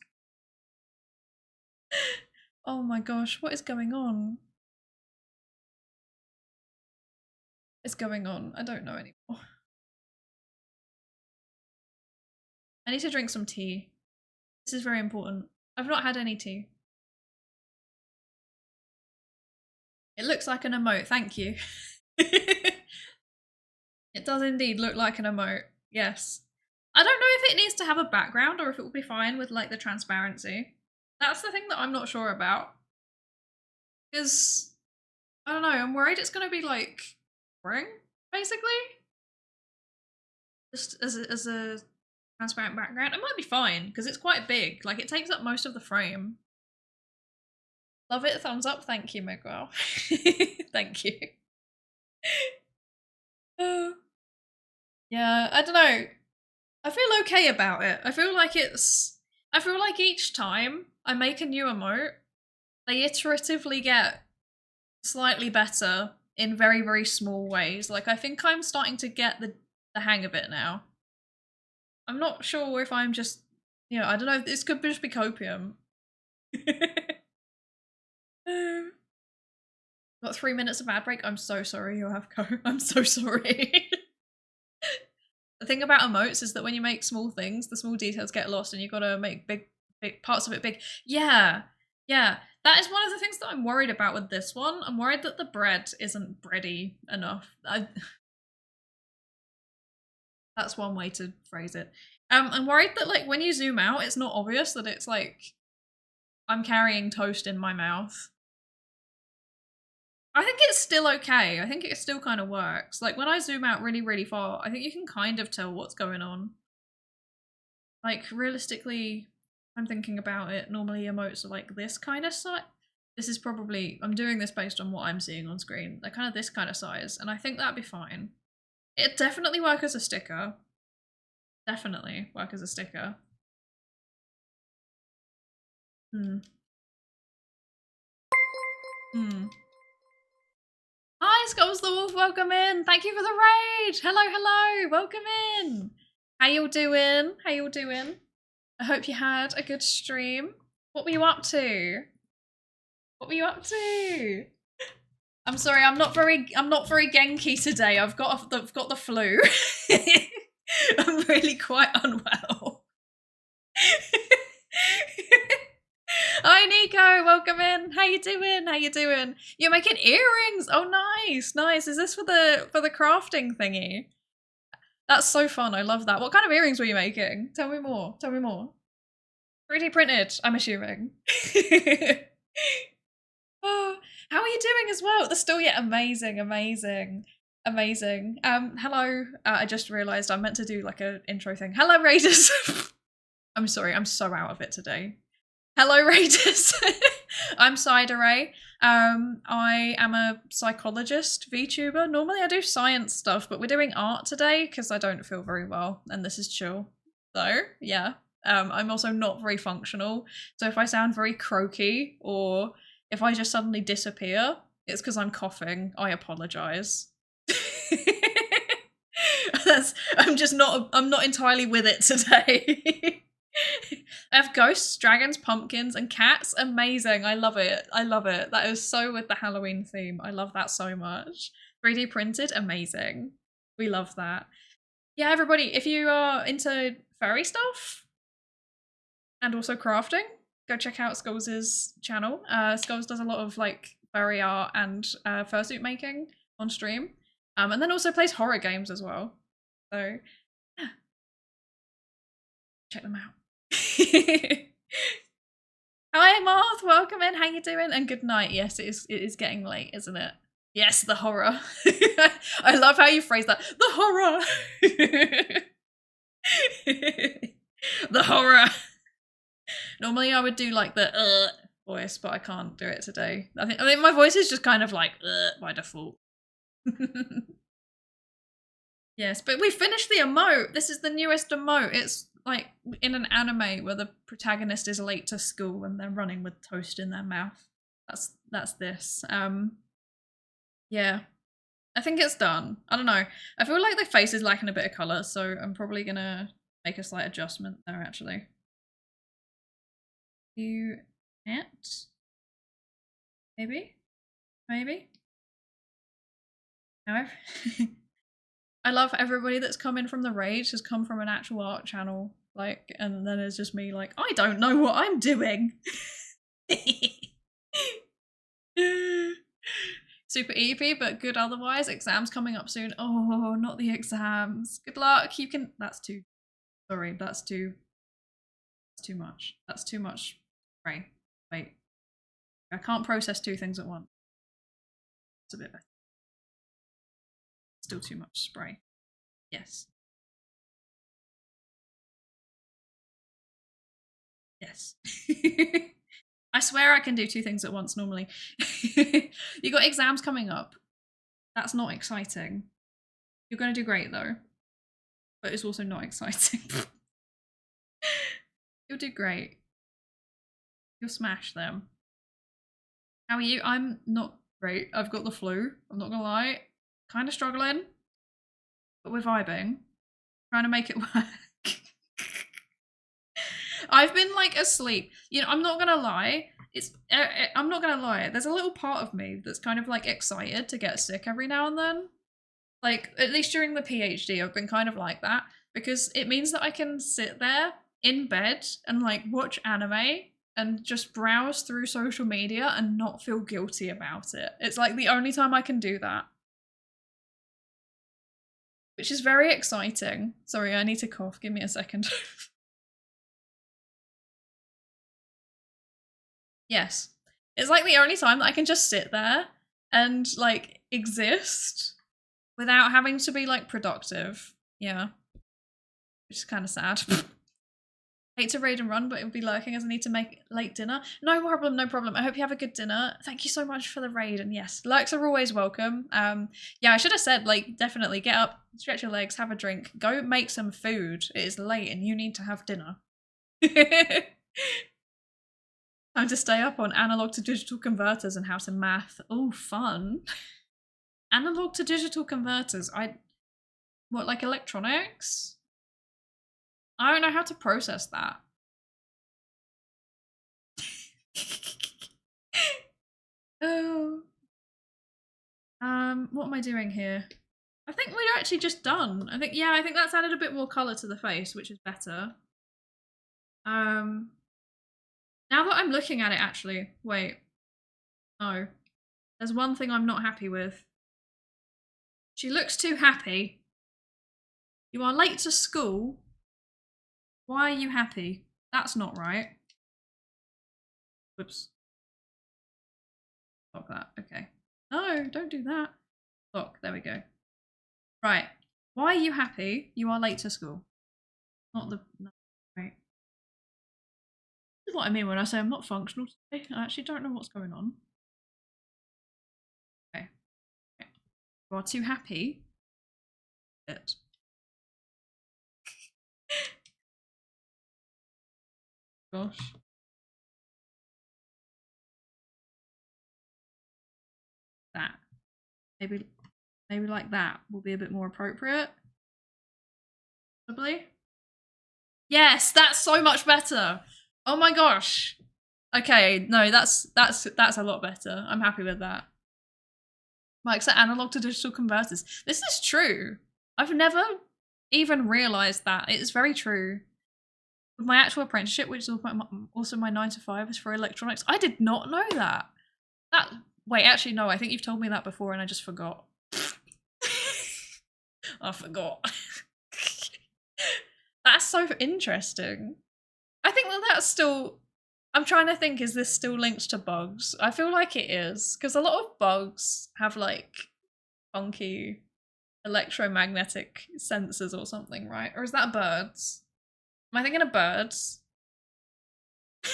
Oh my gosh, what is going on? What's going on? I don't know anymore. I need to drink some tea. This is very important. I've not had any tea. It looks like an emote, thank you. It does indeed look like an emote, yes. I don't know if it needs to have a background or if it will be fine with like the transparency. That's the thing that I'm not sure about. Because, I don't know, I'm worried it's going to be like boring, basically. Just as a transparent background. It might be fine because it's quite big. Like it takes up most of the frame. Love it. Thumbs up. Thank you, Miguel. Thank you. Yeah, I don't know. I feel okay about it. I feel like each time I make a new emote, they iteratively get slightly better in very, very small ways. Like I think I'm starting to get the hang of it now. I'm not sure if I'm just, you know, I don't know if this could just be copium. Got 3 minutes of ad break. I'm so sorry, you have co. I'm so sorry. The thing about emotes is that when you make small things, the small details get lost and you gotta make big parts of it big. Yeah, yeah. That is one of the things that I'm worried about with this one. I'm worried that the bread isn't bready enough. That's one way to phrase it. I'm worried that like when you zoom out, it's not obvious that it's like I'm carrying toast in my mouth. I think it's still okay. I think it still kind of works. Like when I zoom out really, really far, I think you can kind of tell what's going on. Like realistically, I'm thinking about it. Normally emotes are like this kind of size. This is probably, I'm doing this based on what I'm seeing on screen. They're kind of this kind of size, and I think that'd be fine. It'd definitely work as a sticker. Definitely work as a sticker. Hi, Skulls the Wolf, welcome in. Thank you for the raid. Hello, welcome in. How you doing? How you doing? I hope you had a good stream. What were you up to? What were you up to? I'm sorry, I'm not very Genki today. I've got the flu. I'm really quite unwell. Hi Nico, welcome in. How you doing? How you doing? You're making earrings. Oh nice, nice. Is this for the crafting thingy? That's so fun. I love that. What kind of earrings were you making? Tell me more. Tell me more. 3D printed, I'm assuming. Oh, how are you doing as well? That's still amazing, amazing, amazing. Hello. I just realized I meant to do like an intro thing. Hello, Raiders. I'm sorry, I'm so out of it today. Hello, Raiders. I'm Psydere. I am a psychologist VTuber. Normally I do science stuff, but we're doing art today because I don't feel very well, and this is chill. So, yeah. I'm also not very functional, so if I sound very croaky or if I just suddenly disappear, it's because I'm coughing. I apologize. I'm not entirely with it today. I have ghosts, dragons, pumpkins, and cats. Amazing. I love it. I love it. That is so with the Halloween theme. I love that so much. 3D printed, amazing. We love that. Yeah, everybody, if you are into furry stuff and also crafting, go check out Skulls' channel. Skulls does a lot of like furry art and fursuit making on stream. And then also plays horror games as well. So yeah. Check them out. Hi Marth, welcome in. How you doing? And good night. Yes, it is getting late, isn't it? Yes, the horror. I love how you phrase that. The horror. The horror. Normally I would do like the voice, but I can't do it today. I think my voice is just kind of like by default. Yes, but we finished the emote. This is the newest emote. It's like in an anime where the protagonist is late to school and they're running with toast in their mouth. That's this. Yeah. I think it's done. I don't know. I feel like the face is lacking a bit of colour, so I'm probably gonna make a slight adjustment there actually. You can't? Maybe? Maybe? No. I love everybody that's come in from the raid has come from an actual art channel, like, and then it's just me like, I don't know what I'm doing. Super EP, but good otherwise. Exams coming up soon. Oh, not the exams. Good luck. You can. That's too. Sorry, that's too. That's too much. That's too much. Right. Wait. I can't process two things at once. It's a bit better. Still too much spray. Yes. Yes. I swear I can do two things at once normally. You got exams coming up. That's not exciting. You're going to do great though. But it's also not exciting. You'll do great. You'll smash them. How are you? I'm not great. I've got the flu. I'm not gonna lie. Kind of struggling. But we're vibing. Trying to make it work. I've been like asleep. You know, I'm not gonna lie. I'm not gonna lie. There's a little part of me that's kind of like excited to get sick every now and then. Like, at least during the PhD, I've been kind of like that because it means that I can sit there in bed and like watch anime and just browse through social media and not feel guilty about it. It's like the only time I can do that. Which is very exciting. Sorry, I need to cough. Give me a second. Yes. It's like the only time that I can just sit there and like exist without having to be like productive. Yeah. Which is kind of sad. Hate to raid and run, but it would be lurking as I need to make late dinner. No problem, no problem. I hope you have a good dinner. Thank you so much for the raid. And yes, lurks are always welcome. Yeah, I should have said, like, definitely get up, stretch your legs, have a drink, go make some food. It is late and you need to have dinner. Time to stay up on analog to digital converters and how to math. Oh, fun. Analog to digital converters. What, like electronics? I don't know how to process that. Oh. What am I doing here? I think we're actually just done. I think that's added a bit more colour to the face, which is better. Now that I'm looking at it, actually, wait. No. There's one thing I'm not happy with. She looks too happy. You are late to school. Why are you happy? That's not right. Whoops. Lock that. Okay. No, don't do that. Lock. There we go. Right. Why are you happy? You are late to school. Not the... No, right. This is what I mean when I say I'm not functional today. I actually don't know what's going on. Okay. You are too happy. It. Gosh. That. Maybe like that will be a bit more appropriate. Probably. Yes, that's so much better. Oh my gosh. Okay, no, that's a lot better. I'm happy with that. Like, so analog to digital converters. This is true. I've never even realized that. It is very true. With my actual apprenticeship, which is also my 9 to 5, is for electronics. I did not know that. Wait, actually, no, I think you've told me that before and I just forgot. I forgot. That's so interesting. I think that's still... I'm trying to think, is this still linked to bugs? I feel like it is, because a lot of bugs have like funky electromagnetic sensors or something, right? Or is that birds? Am I thinking of birds? I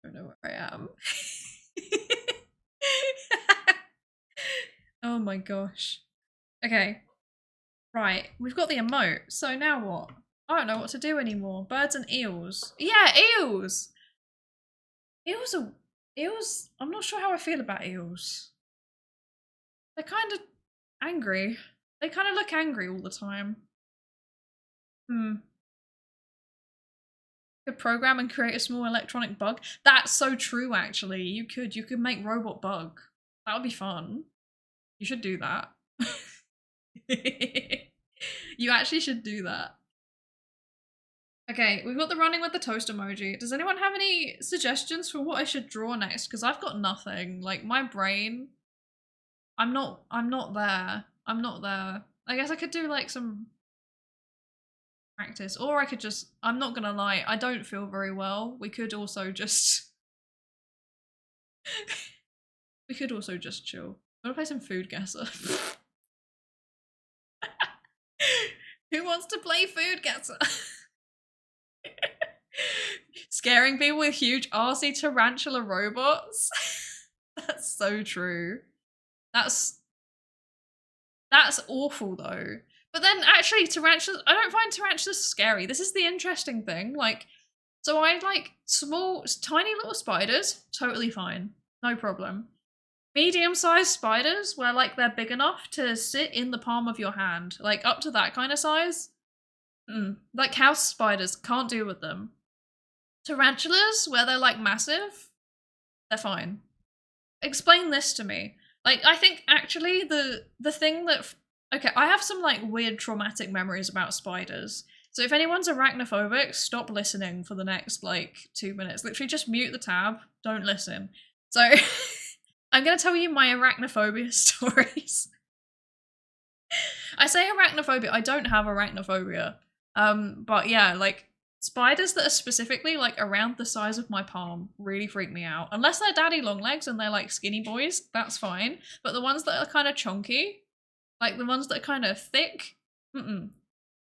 don't know where I am. Oh my gosh. Okay. Right, we've got the emote, so now what? I don't know what to do anymore. Birds and eels. Yeah, eels! Eels, I'm not sure how I feel about eels. They're kind of angry. They kind of look angry all the time. Could program and create a small electronic bug. That's so true, actually. You could make robot bug. That would be fun. You should do that. You actually should do that. Okay, we've got the running with the toast emoji. Does anyone have any suggestions for what I should draw next? Because I've got nothing. Like, my brain, I'm not there. I'm not there. I guess I could do like some practice, or I could just, I'm not gonna lie, I don't feel very well. We could also just chill. I'm gonna play some food guesser. Who wants to play food guesser? Scaring people with huge RC tarantula robots. That's so true. That's awful though. But then actually tarantulas, I don't find tarantulas scary. This is the interesting thing. Like, so I like small, tiny little spiders, totally fine. No problem. Medium-sized spiders where like they're big enough to sit in the palm of your hand, like up to that kind of size. Like house spiders, can't deal with them. Tarantulas where they're like massive, they're fine. Explain this to me. Like, I think actually the thing that, okay, I have some like weird traumatic memories about spiders. So if anyone's arachnophobic, stop listening for the next like 2 minutes. Literally just mute the tab, don't listen. So I'm gonna tell you my arachnophobia stories. I say arachnophobia, I don't have arachnophobia. But yeah, like spiders that are specifically like around the size of my palm really freak me out. Unless they're daddy long legs and they're like skinny boys, that's fine. But the ones that are kind of chunky, like the ones that are kind of thick, And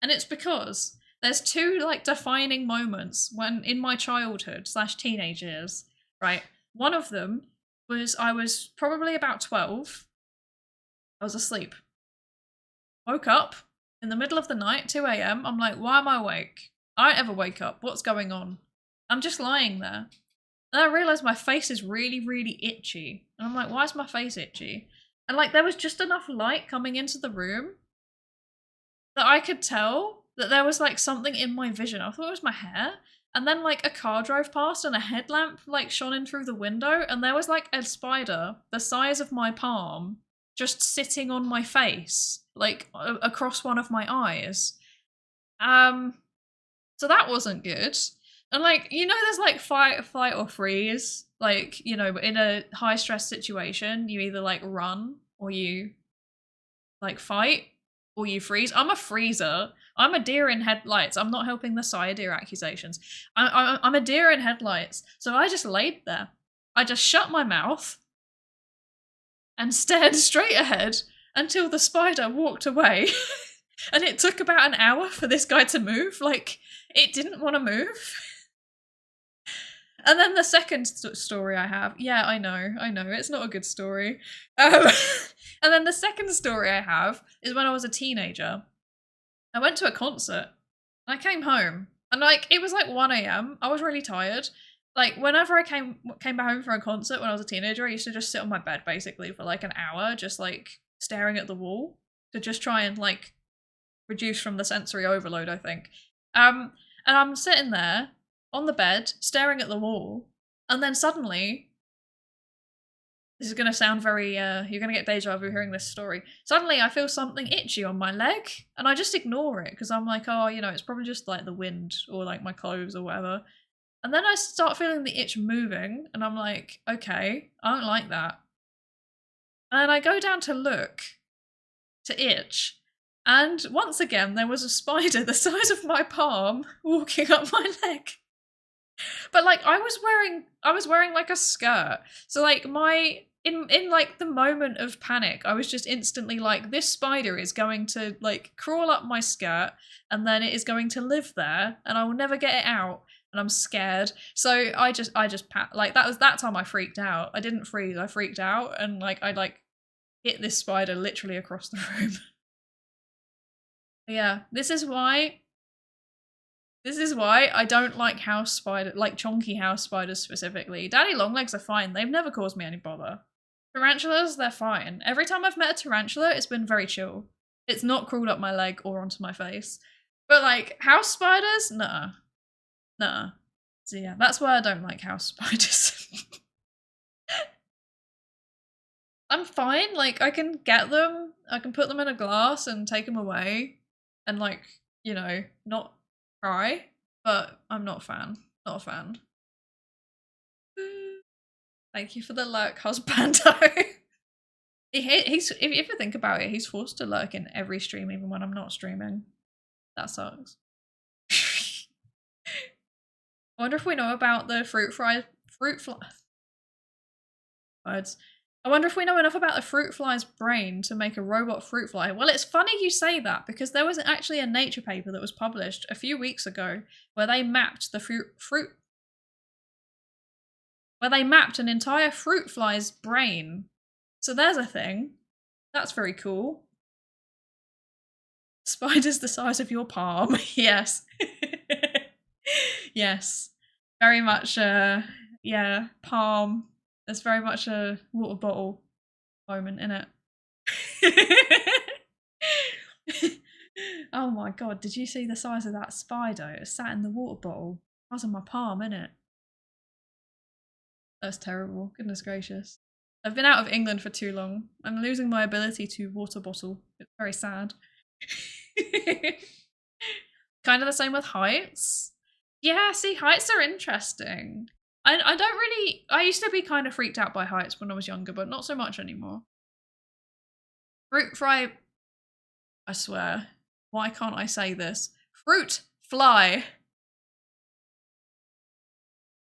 it's because there's two like defining moments when in my childhood / teenage years, right? One of them was I was probably about 12. I was asleep. Woke up in the middle of the night, 2 AM. I'm like, why am I awake? I don't ever wake up. What's going on? I'm just lying there. And I realised my face is really, really itchy. And I'm like, why is my face itchy? And like there was just enough light coming into the room that I could tell that there was like something in my vision. I thought it was my hair. And then like a car drove past and a headlamp like shone in through the window and there was like a spider the size of my palm just sitting on my face, like across one of my eyes. So that wasn't good. And like, you know, there's like fight or freeze. Like, you know, in a high stress situation, you either like run or you like fight or you freeze. I'm a freezer. I'm a deer in headlights. I'm not helping the Psydere accusations. I'm a deer in headlights. So I just laid there. I just shut my mouth and stared straight ahead until the spider walked away. And it took about an hour for this guy to move. Like, it didn't want to move. And then the second story I have, yeah, I know, it's not a good story. And then the second story I have is when I was a teenager. I went to a concert and I came home and like, it was like 1 a.m. I was really tired. Like whenever I came back home from a concert when I was a teenager, I used to just sit on my bed basically for like an hour, just like staring at the wall to just try and like reduce from the sensory overload, I think. And I'm sitting there on the bed, staring at the wall, and then suddenly, this is going to sound very, you're going to get deja vu hearing this story. Suddenly I feel something itchy on my leg, and I just ignore it, because I'm like, oh, you know, it's probably just like the wind, or like my clothes, or whatever. And then I start feeling the itch moving, and I'm like, okay, I don't like that. And then I go down to look, to itch, and once again there was a spider the size of my palm walking up my leg. But like I was wearing like a skirt. So like in like the moment of panic, I was just instantly like, this spider is going to like crawl up my skirt and then it is going to live there and I will never get it out and I'm scared. So I just like that was that time I freaked out. I didn't freeze, I freaked out and like I like hit this spider literally across the room. Yeah, this is why I don't like house spider, like chonky house spiders specifically. Daddy longlegs are fine. They've never caused me any bother. Tarantulas, they're fine. Every time I've met a tarantula, it's been very chill. It's not crawled up my leg or onto my face. But like house spiders, nah. Nah. So yeah, that's why I don't like house spiders. I'm fine, like I can get them, I can put them in a glass and take them away and like, you know, not cry, but I'm not a fan. Not a fan. Thank you for the lurk, husbando. He's if you think about it, he's forced to lurk in every stream, even when I'm not streaming. That sucks. I wonder if we know about the fruit fly. Words. I wonder if we know enough about the fruit fly's brain to make a robot fruit fly. Well, it's funny you say that because there was actually a Nature paper that was published a few weeks ago where they mapped the where they mapped an entire fruit fly's brain. So there's a thing. That's very cool. Spider's the size of your palm. Yes. Yes. Very much, yeah, palm. There's very much a water bottle moment in it. Oh my god, did you see the size of that spider? It sat in the water bottle. That was on my palm, innit? That's terrible. Goodness gracious. I've been out of England for too long. I'm losing my ability to water bottle. It's very sad. Kind of the same with heights. Yeah, see, heights are interesting. I don't really, I used to be kind of freaked out by heights when I was younger, but not so much anymore. Fruit fly, I swear, why can't I say this? Fruit fly.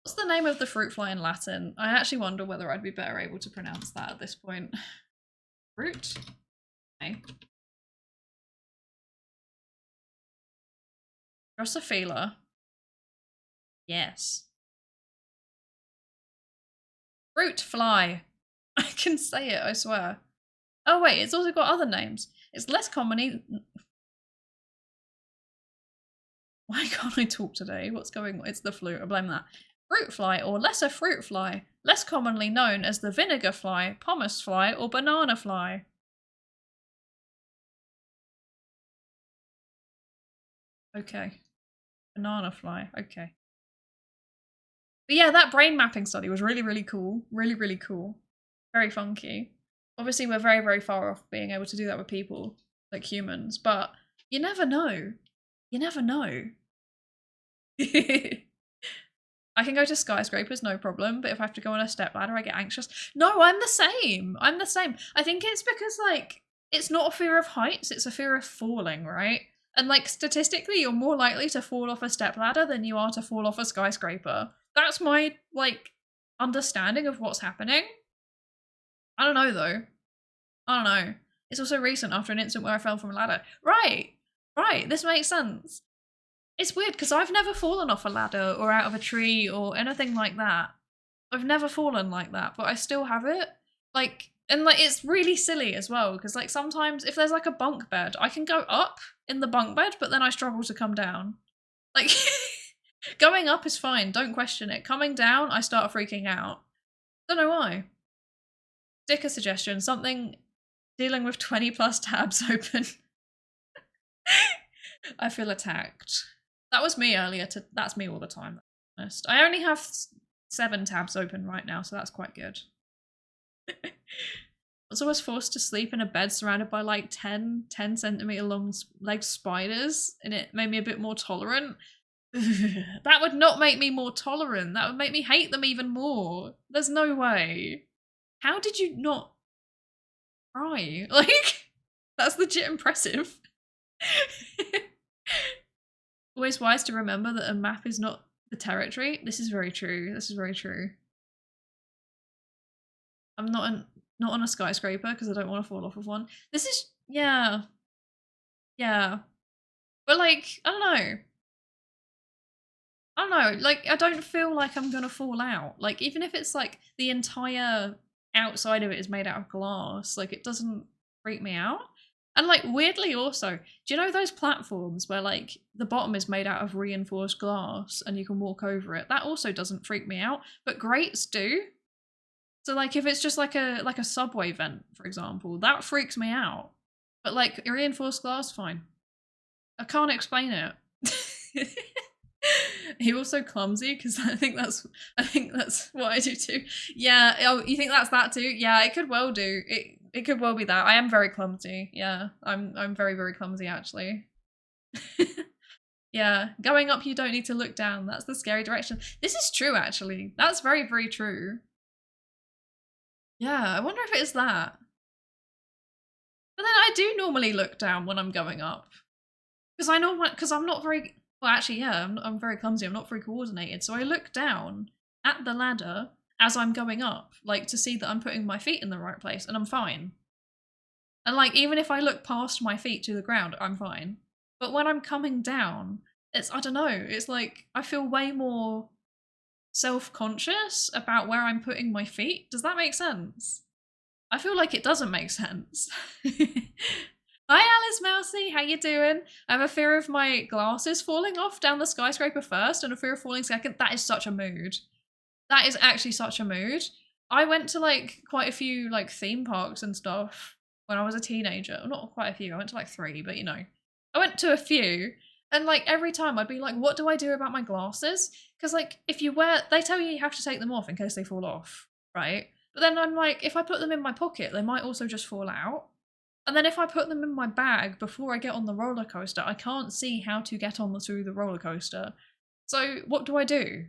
What's the name of the fruit fly in Latin? I actually wonder whether I'd be better able to pronounce that at this point. Fruit? Okay. Drosophila. Yes. Fruit fly. I can say it, I swear. Oh wait, it's also got other names. It's less commonly... Why can't I talk today? What's going on? It's the flu, I blame that. Fruit fly or lesser fruit fly, less commonly known as the vinegar fly, pomace fly, or banana fly. Okay. Banana fly, okay. But yeah, that brain mapping study was really, really cool. Really, really cool. Very funky. Obviously, we're very, very far off being able to do that with people, like humans, but you never know. You never know. I can go to skyscrapers, no problem, but if I have to go on a step ladder, I get anxious. No, I'm the same. I'm the same. I think it's because, like, it's not a fear of heights, it's a fear of falling, right? And, like, statistically, you're more likely to fall off a step ladder than you are to fall off a skyscraper. That's my, like, understanding of what's happening. I don't know, though. I don't know. It's also recent after an incident where I fell from a ladder. Right. Right. This makes sense. It's weird because I've never fallen off a ladder or out of a tree or anything like that. I've never fallen like that, but I still have it. Like, and like it's really silly as well because like sometimes if there's like a bunk bed, I can go up in the bunk bed, but then I struggle to come down. Like, going up is fine, don't question it. Coming down, I start freaking out. Don't know why. Sticker suggestion, something dealing with 20 plus tabs open. I feel attacked. That was me earlier. That's me all the time. Honest. I only have 7 tabs open right now, so that's quite good. I was forced to sleep in a bed surrounded by like 10 centimeter long leg spiders, and it made me a bit more tolerant. That would not make me more tolerant. That would make me hate them even more. There's no way. How did you not cry? Like, that's legit impressive. Always wise to remember that a map is not the territory. This is very true. This is very true. I'm not on a skyscraper because I don't want to fall off of one. This is, yeah. Yeah. But like, I don't know, like I don't feel like I'm gonna fall out. Like even if it's like the entire outside of it is made out of glass, like it doesn't freak me out. And like weirdly also, do you know those platforms where like the bottom is made out of reinforced glass and you can walk over it? That also doesn't freak me out, but grates do. So like if it's just like a subway vent, for example, that freaks me out. But like reinforced glass, fine. I can't explain it. He was so clumsy because I think that's what I do too. Yeah. Oh, you think that's that too? Yeah, it could well do. It could well be that. I am very clumsy. Yeah, I'm very, very clumsy actually. Yeah, going up you don't need to look down. That's the scary direction. This is true actually. That's very, very true. Yeah, I wonder if it is that. But then I do normally look down when I'm going up. Because I'm not very, well actually yeah, I'm very clumsy. I'm not very coordinated. So I look down at the ladder as I'm going up, like to see that I'm putting my feet in the right place and I'm fine. And like, even if I look past my feet to the ground, I'm fine. But when I'm coming down, I don't know, it's like, I feel way more self-conscious about where I'm putting my feet. Does that make sense? I feel like it doesn't make sense. Hi Alice Mousy, how you doing? I have a fear of my glasses falling off down the skyscraper first and a fear of falling second. That is such a mood. That is actually such a mood. I went to like quite a few like theme parks and stuff when I was a teenager. Well, not quite a few, I went to like 3, but you know. I went to a few and like every time I'd be like, what do I do about my glasses? Because like if you they tell you have to take them off in case they fall off, right? But then I'm like, if I put them in my pocket, they might also just fall out. And then if I put them in my bag before I get on the roller coaster, I can't see how to get on through the roller coaster. So what do I do?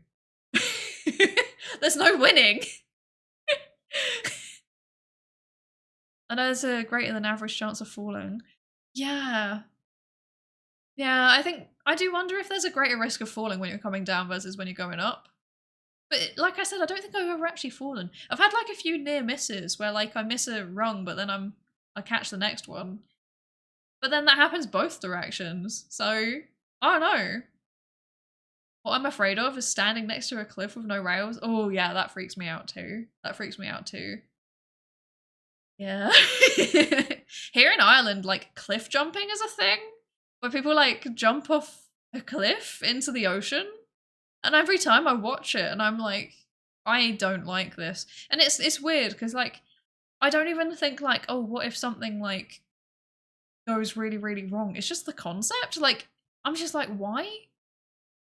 There's no winning. I know there's a greater than average chance of falling. Yeah. Yeah, I do wonder if there's a greater risk of falling when you're coming down versus when you're going up. But like I said, I don't think I've ever actually fallen. I've had like a few near misses where like I miss a rung, but then I catch the next one. But then that happens both directions. So, I don't know. What I'm afraid of is standing next to a cliff with no rails. Oh yeah, that freaks me out too. That freaks me out too. Yeah. Here in Ireland, like cliff jumping is a thing where people like jump off a cliff into the ocean. And every time I watch it and I'm like, I don't like this. And it's weird because like, I don't even think like, oh, what if something like goes really, really wrong? It's just the concept. Like, I'm just like, why?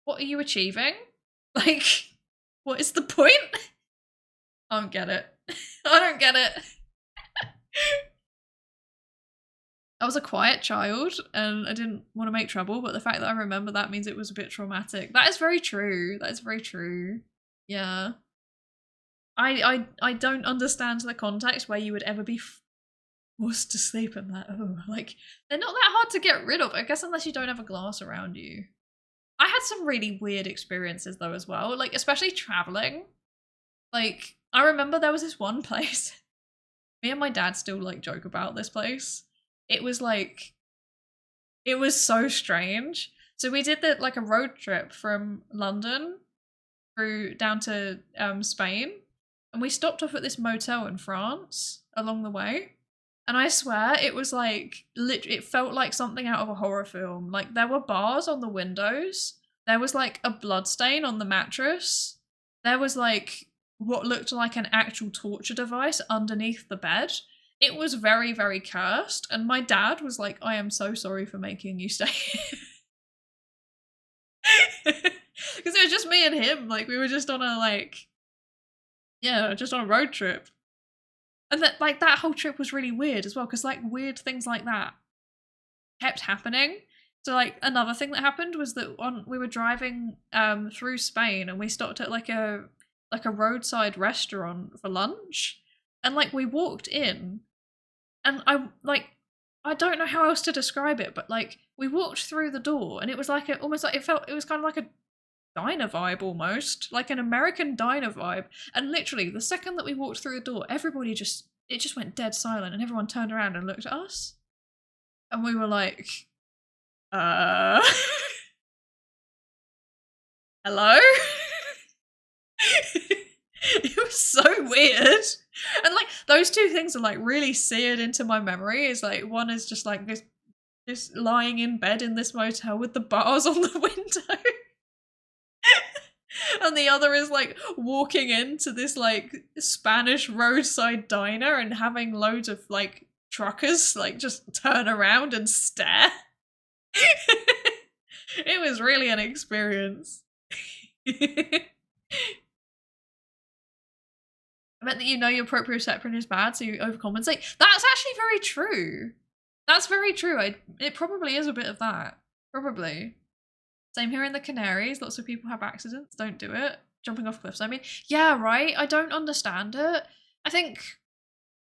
What are you achieving? Like, what is the point? I don't get it. I don't get it. I was a quiet child and I didn't want to make trouble, but the fact that I remember that means it was a bit traumatic. That is very true. That is very true. Yeah. I don't understand the context where you would ever be forced to sleep in that. Oh, like, they're not that hard to get rid of, I guess, unless you don't have a glass around you. I had some really weird experiences though as well, like especially traveling. Like, I remember there was this one place. Me and my dad still like joke about this place. It was like, it was so strange. So we did like a road trip from London through down to Spain, and we stopped off at this motel in France along the way. And I swear it was like, it felt like something out of a horror film. Like, there were bars on the windows. There was like a blood stain on the mattress. There was like what looked like an actual torture device underneath the bed. It was very, very cursed. And my dad was like, I am so sorry for making you stay here. Because it was just me and him. Like, we were just on a like, yeah, just on a road trip. And that, like, that whole trip was really weird as well, because like weird things like that kept happening. So like another thing that happened was that we were driving through Spain, and we stopped at like a roadside restaurant for lunch, and like we walked in, and I don't know how else to describe it, but like we walked through the door, and it was like almost like it was kind of like a diner vibe, almost like an American diner vibe. And literally the second that we walked through the door, everybody just went dead silent, and everyone turned around and looked at us, and we were like, hello? It was so weird. And like those two things are like really seared into my memory. Is like, one is just like this lying in bed in this motel with the bars on the window. And the other is like walking into this like Spanish roadside diner and having loads of like truckers like just turn around and stare. It was really an experience. I bet that you know your proprioception is bad, so you overcompensate. That's actually very true. That's very true. It probably is a bit of that. Probably. Same here in the Canaries. Lots of people have accidents. Don't do it. Jumping off cliffs, I mean. Yeah, right? I don't understand it. I think,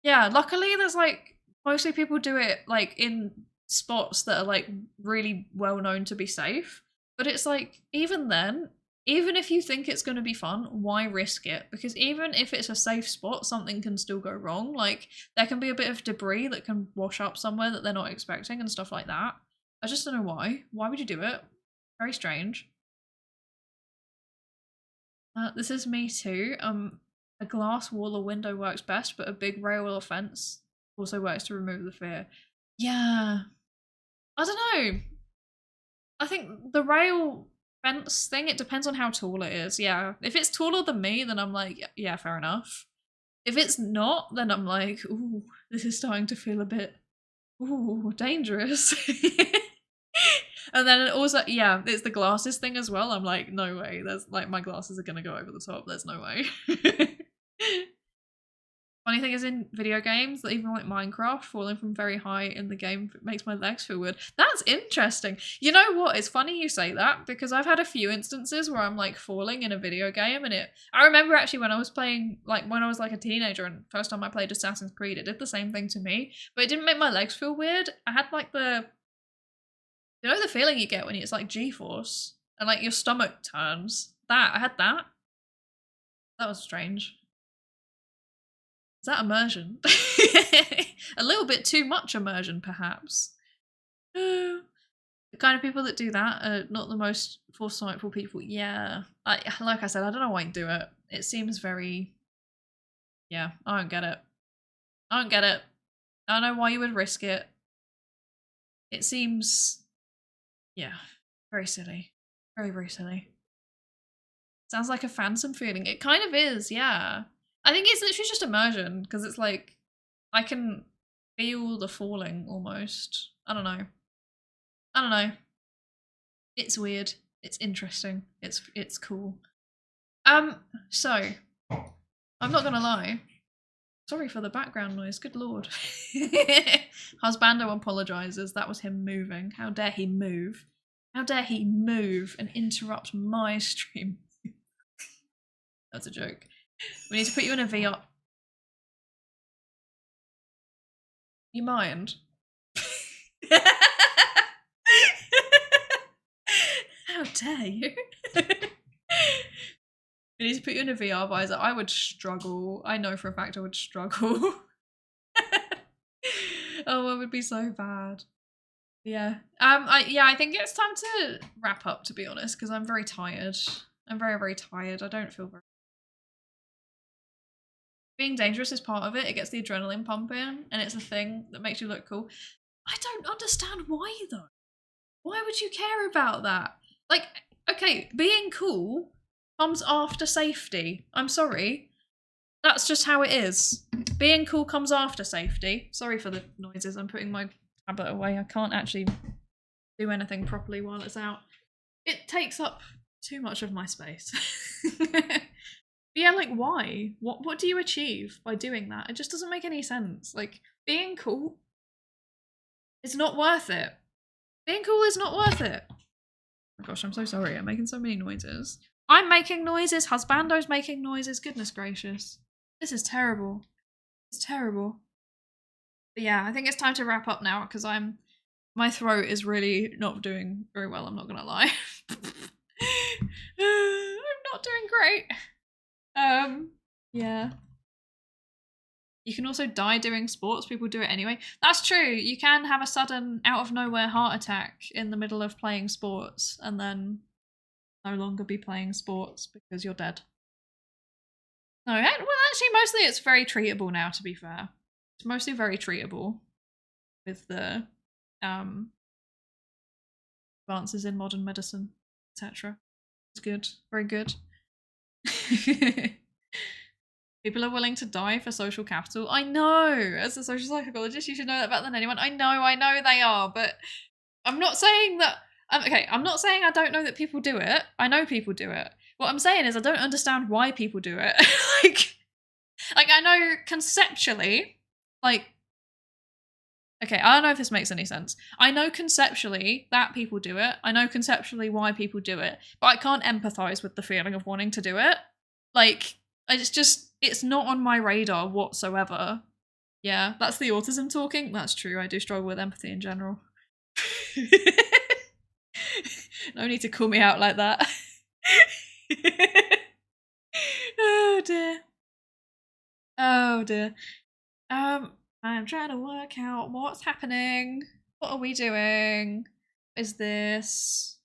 yeah, luckily there's like, mostly people do it like in spots that are like really well known to be safe. But it's like, even then, even if you think it's going to be fun, why risk it? Because even if it's a safe spot, something can still go wrong. Like, there can be a bit of debris that can wash up somewhere that they're not expecting and stuff like that. I just don't know why. Why would you do it? Very strange. This is me too. A glass wall or window works best, but a big rail or fence also works to remove the fear. Yeah. I don't know. I think the rail fence thing, it depends on how tall it is. Yeah. If it's taller than me, then I'm like, yeah, fair enough. If it's not, then I'm like, ooh, this is starting to feel a bit, ooh, dangerous. And then also, yeah, it's the glasses thing as well. I'm like, no way. There's like, my glasses are gonna go over the top. There's no way. Funny thing is, in video games, that even like Minecraft, falling from very high in the game makes my legs feel weird. That's interesting. You know what? It's funny you say that, because I've had a few instances where I'm like falling in a video game, and I remember actually when I was playing, like when I was like a teenager and first time I played Assassin's Creed, it did the same thing to me, but it didn't make my legs feel weird. I had like you know the feeling you get when it's like G-force and like your stomach turns? I had that. That was strange. Is that immersion? A little bit too much immersion, perhaps. The kind of people that do that are not the most foresightful people. Yeah. Like I said, I don't know why you do it. It seems very... Yeah, I don't get it. I don't get it. I don't know why you would risk it. It seems... Yeah, very silly. Very, very silly. Sounds like a phantom feeling. It kind of is, yeah. I think it's literally just immersion, because it's like, I can feel the falling almost. I don't know. I don't know. It's weird. It's interesting. It's cool. So, I'm not gonna lie. Sorry for the background noise, good lord. Husbando apologizes. That was him moving. How dare he move? How dare he move and interrupt my stream? That's a joke. We need to put you in a VR. You mind? How dare you? We need to put you in a VR visor. I would struggle. I know for a fact I would struggle. Oh, it would be so bad. Yeah. I think it's time to wrap up, to be honest, because I'm very tired. I'm very, very tired. I don't feel very... Being dangerous is part of it. It gets the adrenaline pumping, and it's a thing that makes you look cool. I don't understand why, though. Why would you care about that? Like, okay, being cool comes after safety. I'm sorry. That's just how it is. Being cool comes after safety. Sorry for the noises. I'm putting my tablet away. I can't actually do anything properly while it's out. It takes up too much of my space. Yeah, like, why? What do you achieve by doing that? It just doesn't make any sense. Like, being cool is not worth it. Being cool is not worth it. Oh my gosh, I'm so sorry. I'm making so many noises. I'm making noises. Husbando's making noises. Goodness gracious. This is terrible. It's terrible. But yeah, I think it's time to wrap up now because my throat is really not doing very well, I'm not gonna lie. I'm not doing great. Yeah. You can also die doing sports. People do it anyway. That's true. You can have a sudden out of nowhere heart attack in the middle of playing sports and then no longer be playing sports because you're dead. No, well actually mostly it's very treatable now, to be fair. It's mostly very treatable with the advances in modern medicine, etc. It's good. Very good. People are willing to die for social capital. I know! As a social psychologist, you should know that better than anyone. I know they are, but I'm not saying that... okay, I'm not saying I don't know that people do it. I know people do it. What I'm saying is I don't understand why people do it. like I know conceptually, like... Okay, I don't know if this makes any sense. I know conceptually that people do it. I know conceptually why people do it. But I can't empathise with the feeling of wanting to do it. Like, it's not on my radar whatsoever. Yeah, that's the autism talking. That's true, I do struggle with empathy in general. No need to call me out like that. Oh dear. Oh dear. I'm trying to work out what's happening. What are we doing? Is this...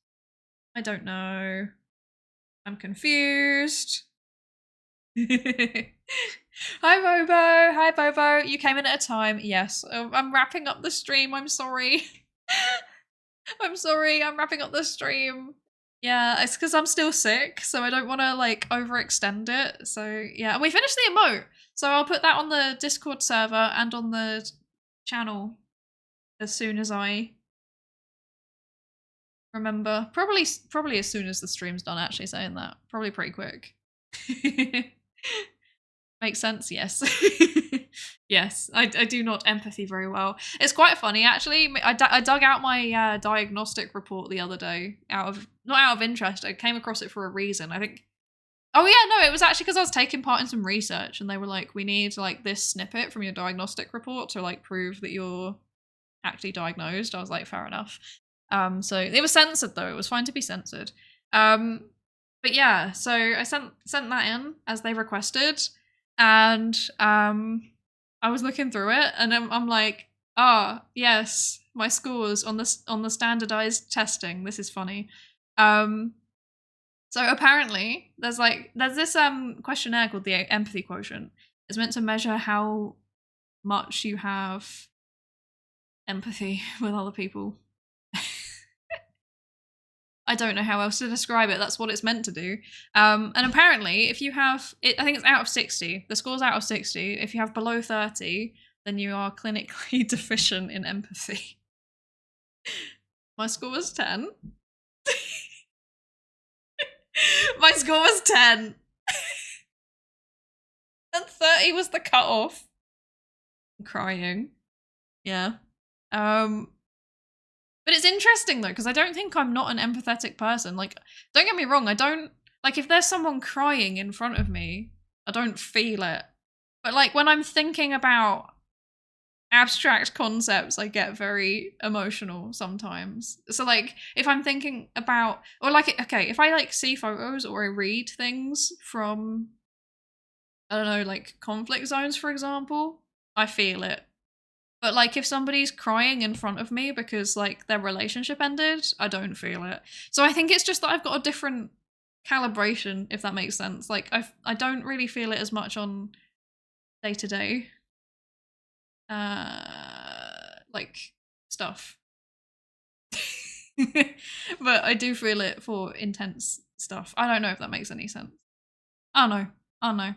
I don't know. I'm confused. Hi Bobo! Hi Bobo! You came in at a time. Yes. I'm wrapping up the stream. I'm sorry. I'm sorry. I'm wrapping up the stream. Yeah, it's because I'm still sick, so I don't want to, like, overextend it. So, yeah. And we finished the emote. So I'll put that on the Discord server and on the channel as soon as I remember. Probably as soon as the stream's done, actually, saying that. Probably pretty quick. Makes sense, yes. Yes, I do not empathy very well. It's quite funny, actually. I dug out my diagnostic report the other day, not out of interest. I came across it for a reason. I think... Oh yeah, no, it was actually because I was taking part in some research and they were like, we need like this snippet from your diagnostic report to like prove that you're actually diagnosed. I was like, fair enough. So it was censored though. It was fine to be censored. But yeah, so I sent that in as they requested, and I was looking through it, and I'm like, yes, my scores on the standardized testing. This is funny. So apparently, there's this questionnaire called the empathy quotient. It's meant to measure how much you have empathy with other people. I don't know how else to describe it. That's what it's meant to do. And apparently, if you have it, I think it's out of 60. The score's out of 60. If you have below 30, then you are clinically deficient in empathy. My score was 10. My score was 10. And 30 was the cutoff. I'm crying. Yeah. But it's interesting though, because I don't think I'm not an empathetic person. Like, don't get me wrong, I don't Like, if there's someone crying in front of me, I don't feel it. But, like, when I'm thinking about abstract concepts, I get very emotional sometimes. So, like, if I'm thinking about, or like, okay, if I like see photos or I read things from, I don't know, like conflict zones, for example, I feel it. But like if somebody's crying in front of me because like their relationship ended, I don't feel it. So I think it's just that I've got a different calibration, if that makes sense. Like I don't really feel it as much on day to day like stuff. But I do feel it for intense stuff. I don't know if that makes any sense. Oh no. Oh no.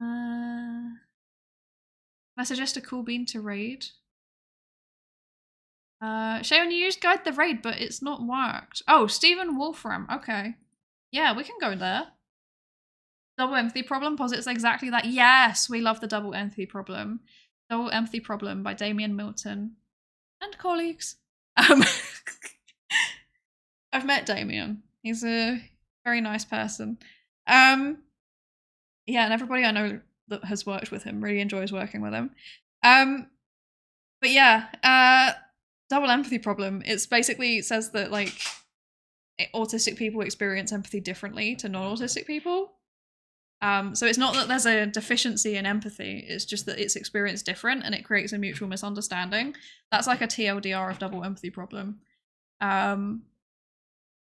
Can I suggest a cool bean to raid? Shayon, you used Guide the Raid, but it's not worked. Oh, Stephen Wolfram. Okay. Yeah, we can go there. Double Empathy Problem posits exactly that. Yes, we love the Double Empathy Problem. Double Empathy Problem by Damien Milton and colleagues. I've met Damien. He's a very nice person. Yeah, and everybody I know that has worked with him really enjoys working with him. But yeah, Double Empathy Problem. It's basically says that like autistic people experience empathy differently to non-autistic people. So it's not that there's a deficiency in empathy, it's just that it's experienced different and it creates a mutual misunderstanding. That's like a TLDR of Double Empathy Problem. But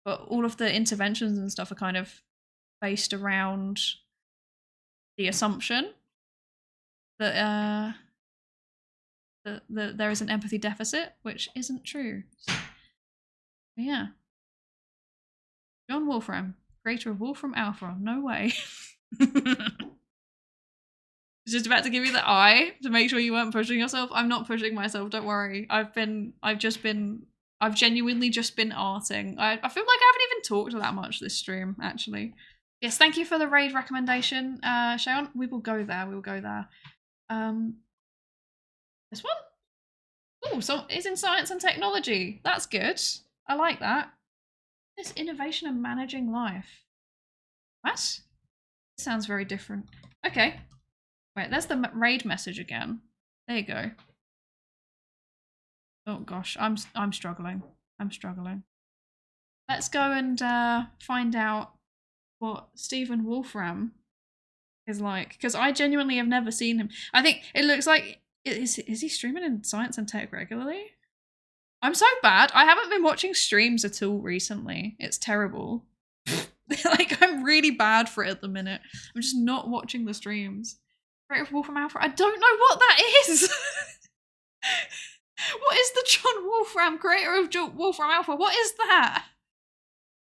all of the interventions and stuff are kind of based around the assumption that that there is an empathy deficit, which isn't true. So, yeah. John Wolfram, creator of Wolfram Alpha. No way. Just about to give you the eye to make sure you weren't pushing yourself. I'm not pushing myself, don't worry. I've genuinely just been arting. I feel like I haven't even talked that much this stream, actually. Yes, thank you for the raid recommendation, Shayon. We will go there, we will go there. This one? Oh, so it's in science and technology. That's good. I like that. This innovation and managing life. What? It sounds very different. Okay. Wait, there's the raid message again. There you go. Oh gosh, I'm struggling. I'm struggling. Let's go and find out what Stephen Wolfram is like, because I genuinely have never seen him. I think it looks like is he streaming in science and tech regularly? I'm so bad. I haven't been watching streams at all recently. It's terrible. Like I'm really bad for it at the minute. I'm just not watching the streams. Creator of Wolfram Alpha. I don't know what that is. What is the John Wolfram, creator of Wolfram Alpha? What is that?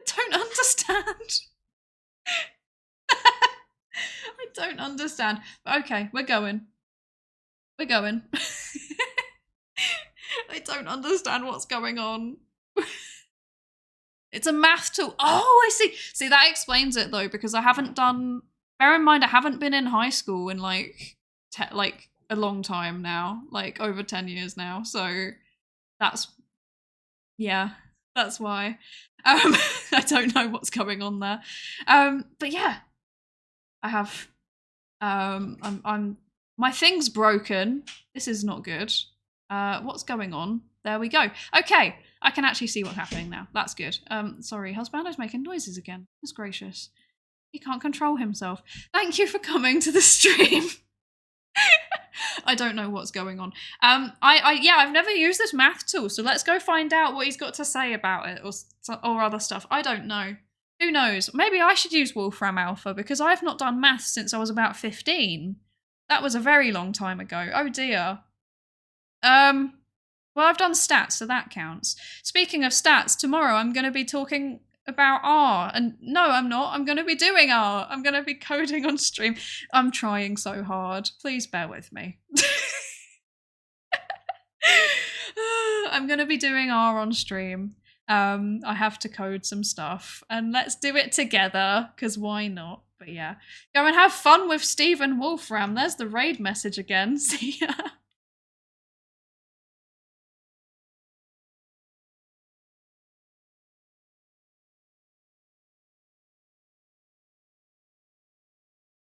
I don't understand. I don't understand. But okay, we're going. We're going. I don't understand what's going on. It's a math tool. Oh, I see. See, that explains it though, because I haven't done. Bear in mind, I haven't been in high school in like a long time now, like over 10 years now. So that's that's why. I don't know what's going on there. But yeah, I have. My thing's broken. This is not good. What's going on? There we go. Okay, I can actually see what's happening now. That's good. Sorry, husband is making noises again. That's gracious. He can't control himself. Thank you for coming to the stream. I don't know what's going on. I've never used this math tool, so let's go find out what he's got to say about it or other stuff. I don't know. Who knows? Maybe I should use Wolfram Alpha because I've not done maths since I was about 15. That was a very long time ago. Oh dear. Well, I've done stats, so that counts. Speaking of stats, tomorrow I'm going to be talking about R. And no, I'm not. I'm going to be doing R. I'm going to be coding on stream. I'm trying so hard. Please bear with me. I'm going to be doing R on stream. I have to code some stuff. And let's do it together, because why not? But yeah. Go and have fun with Stephen Wolfram. There's the raid message again. See ya.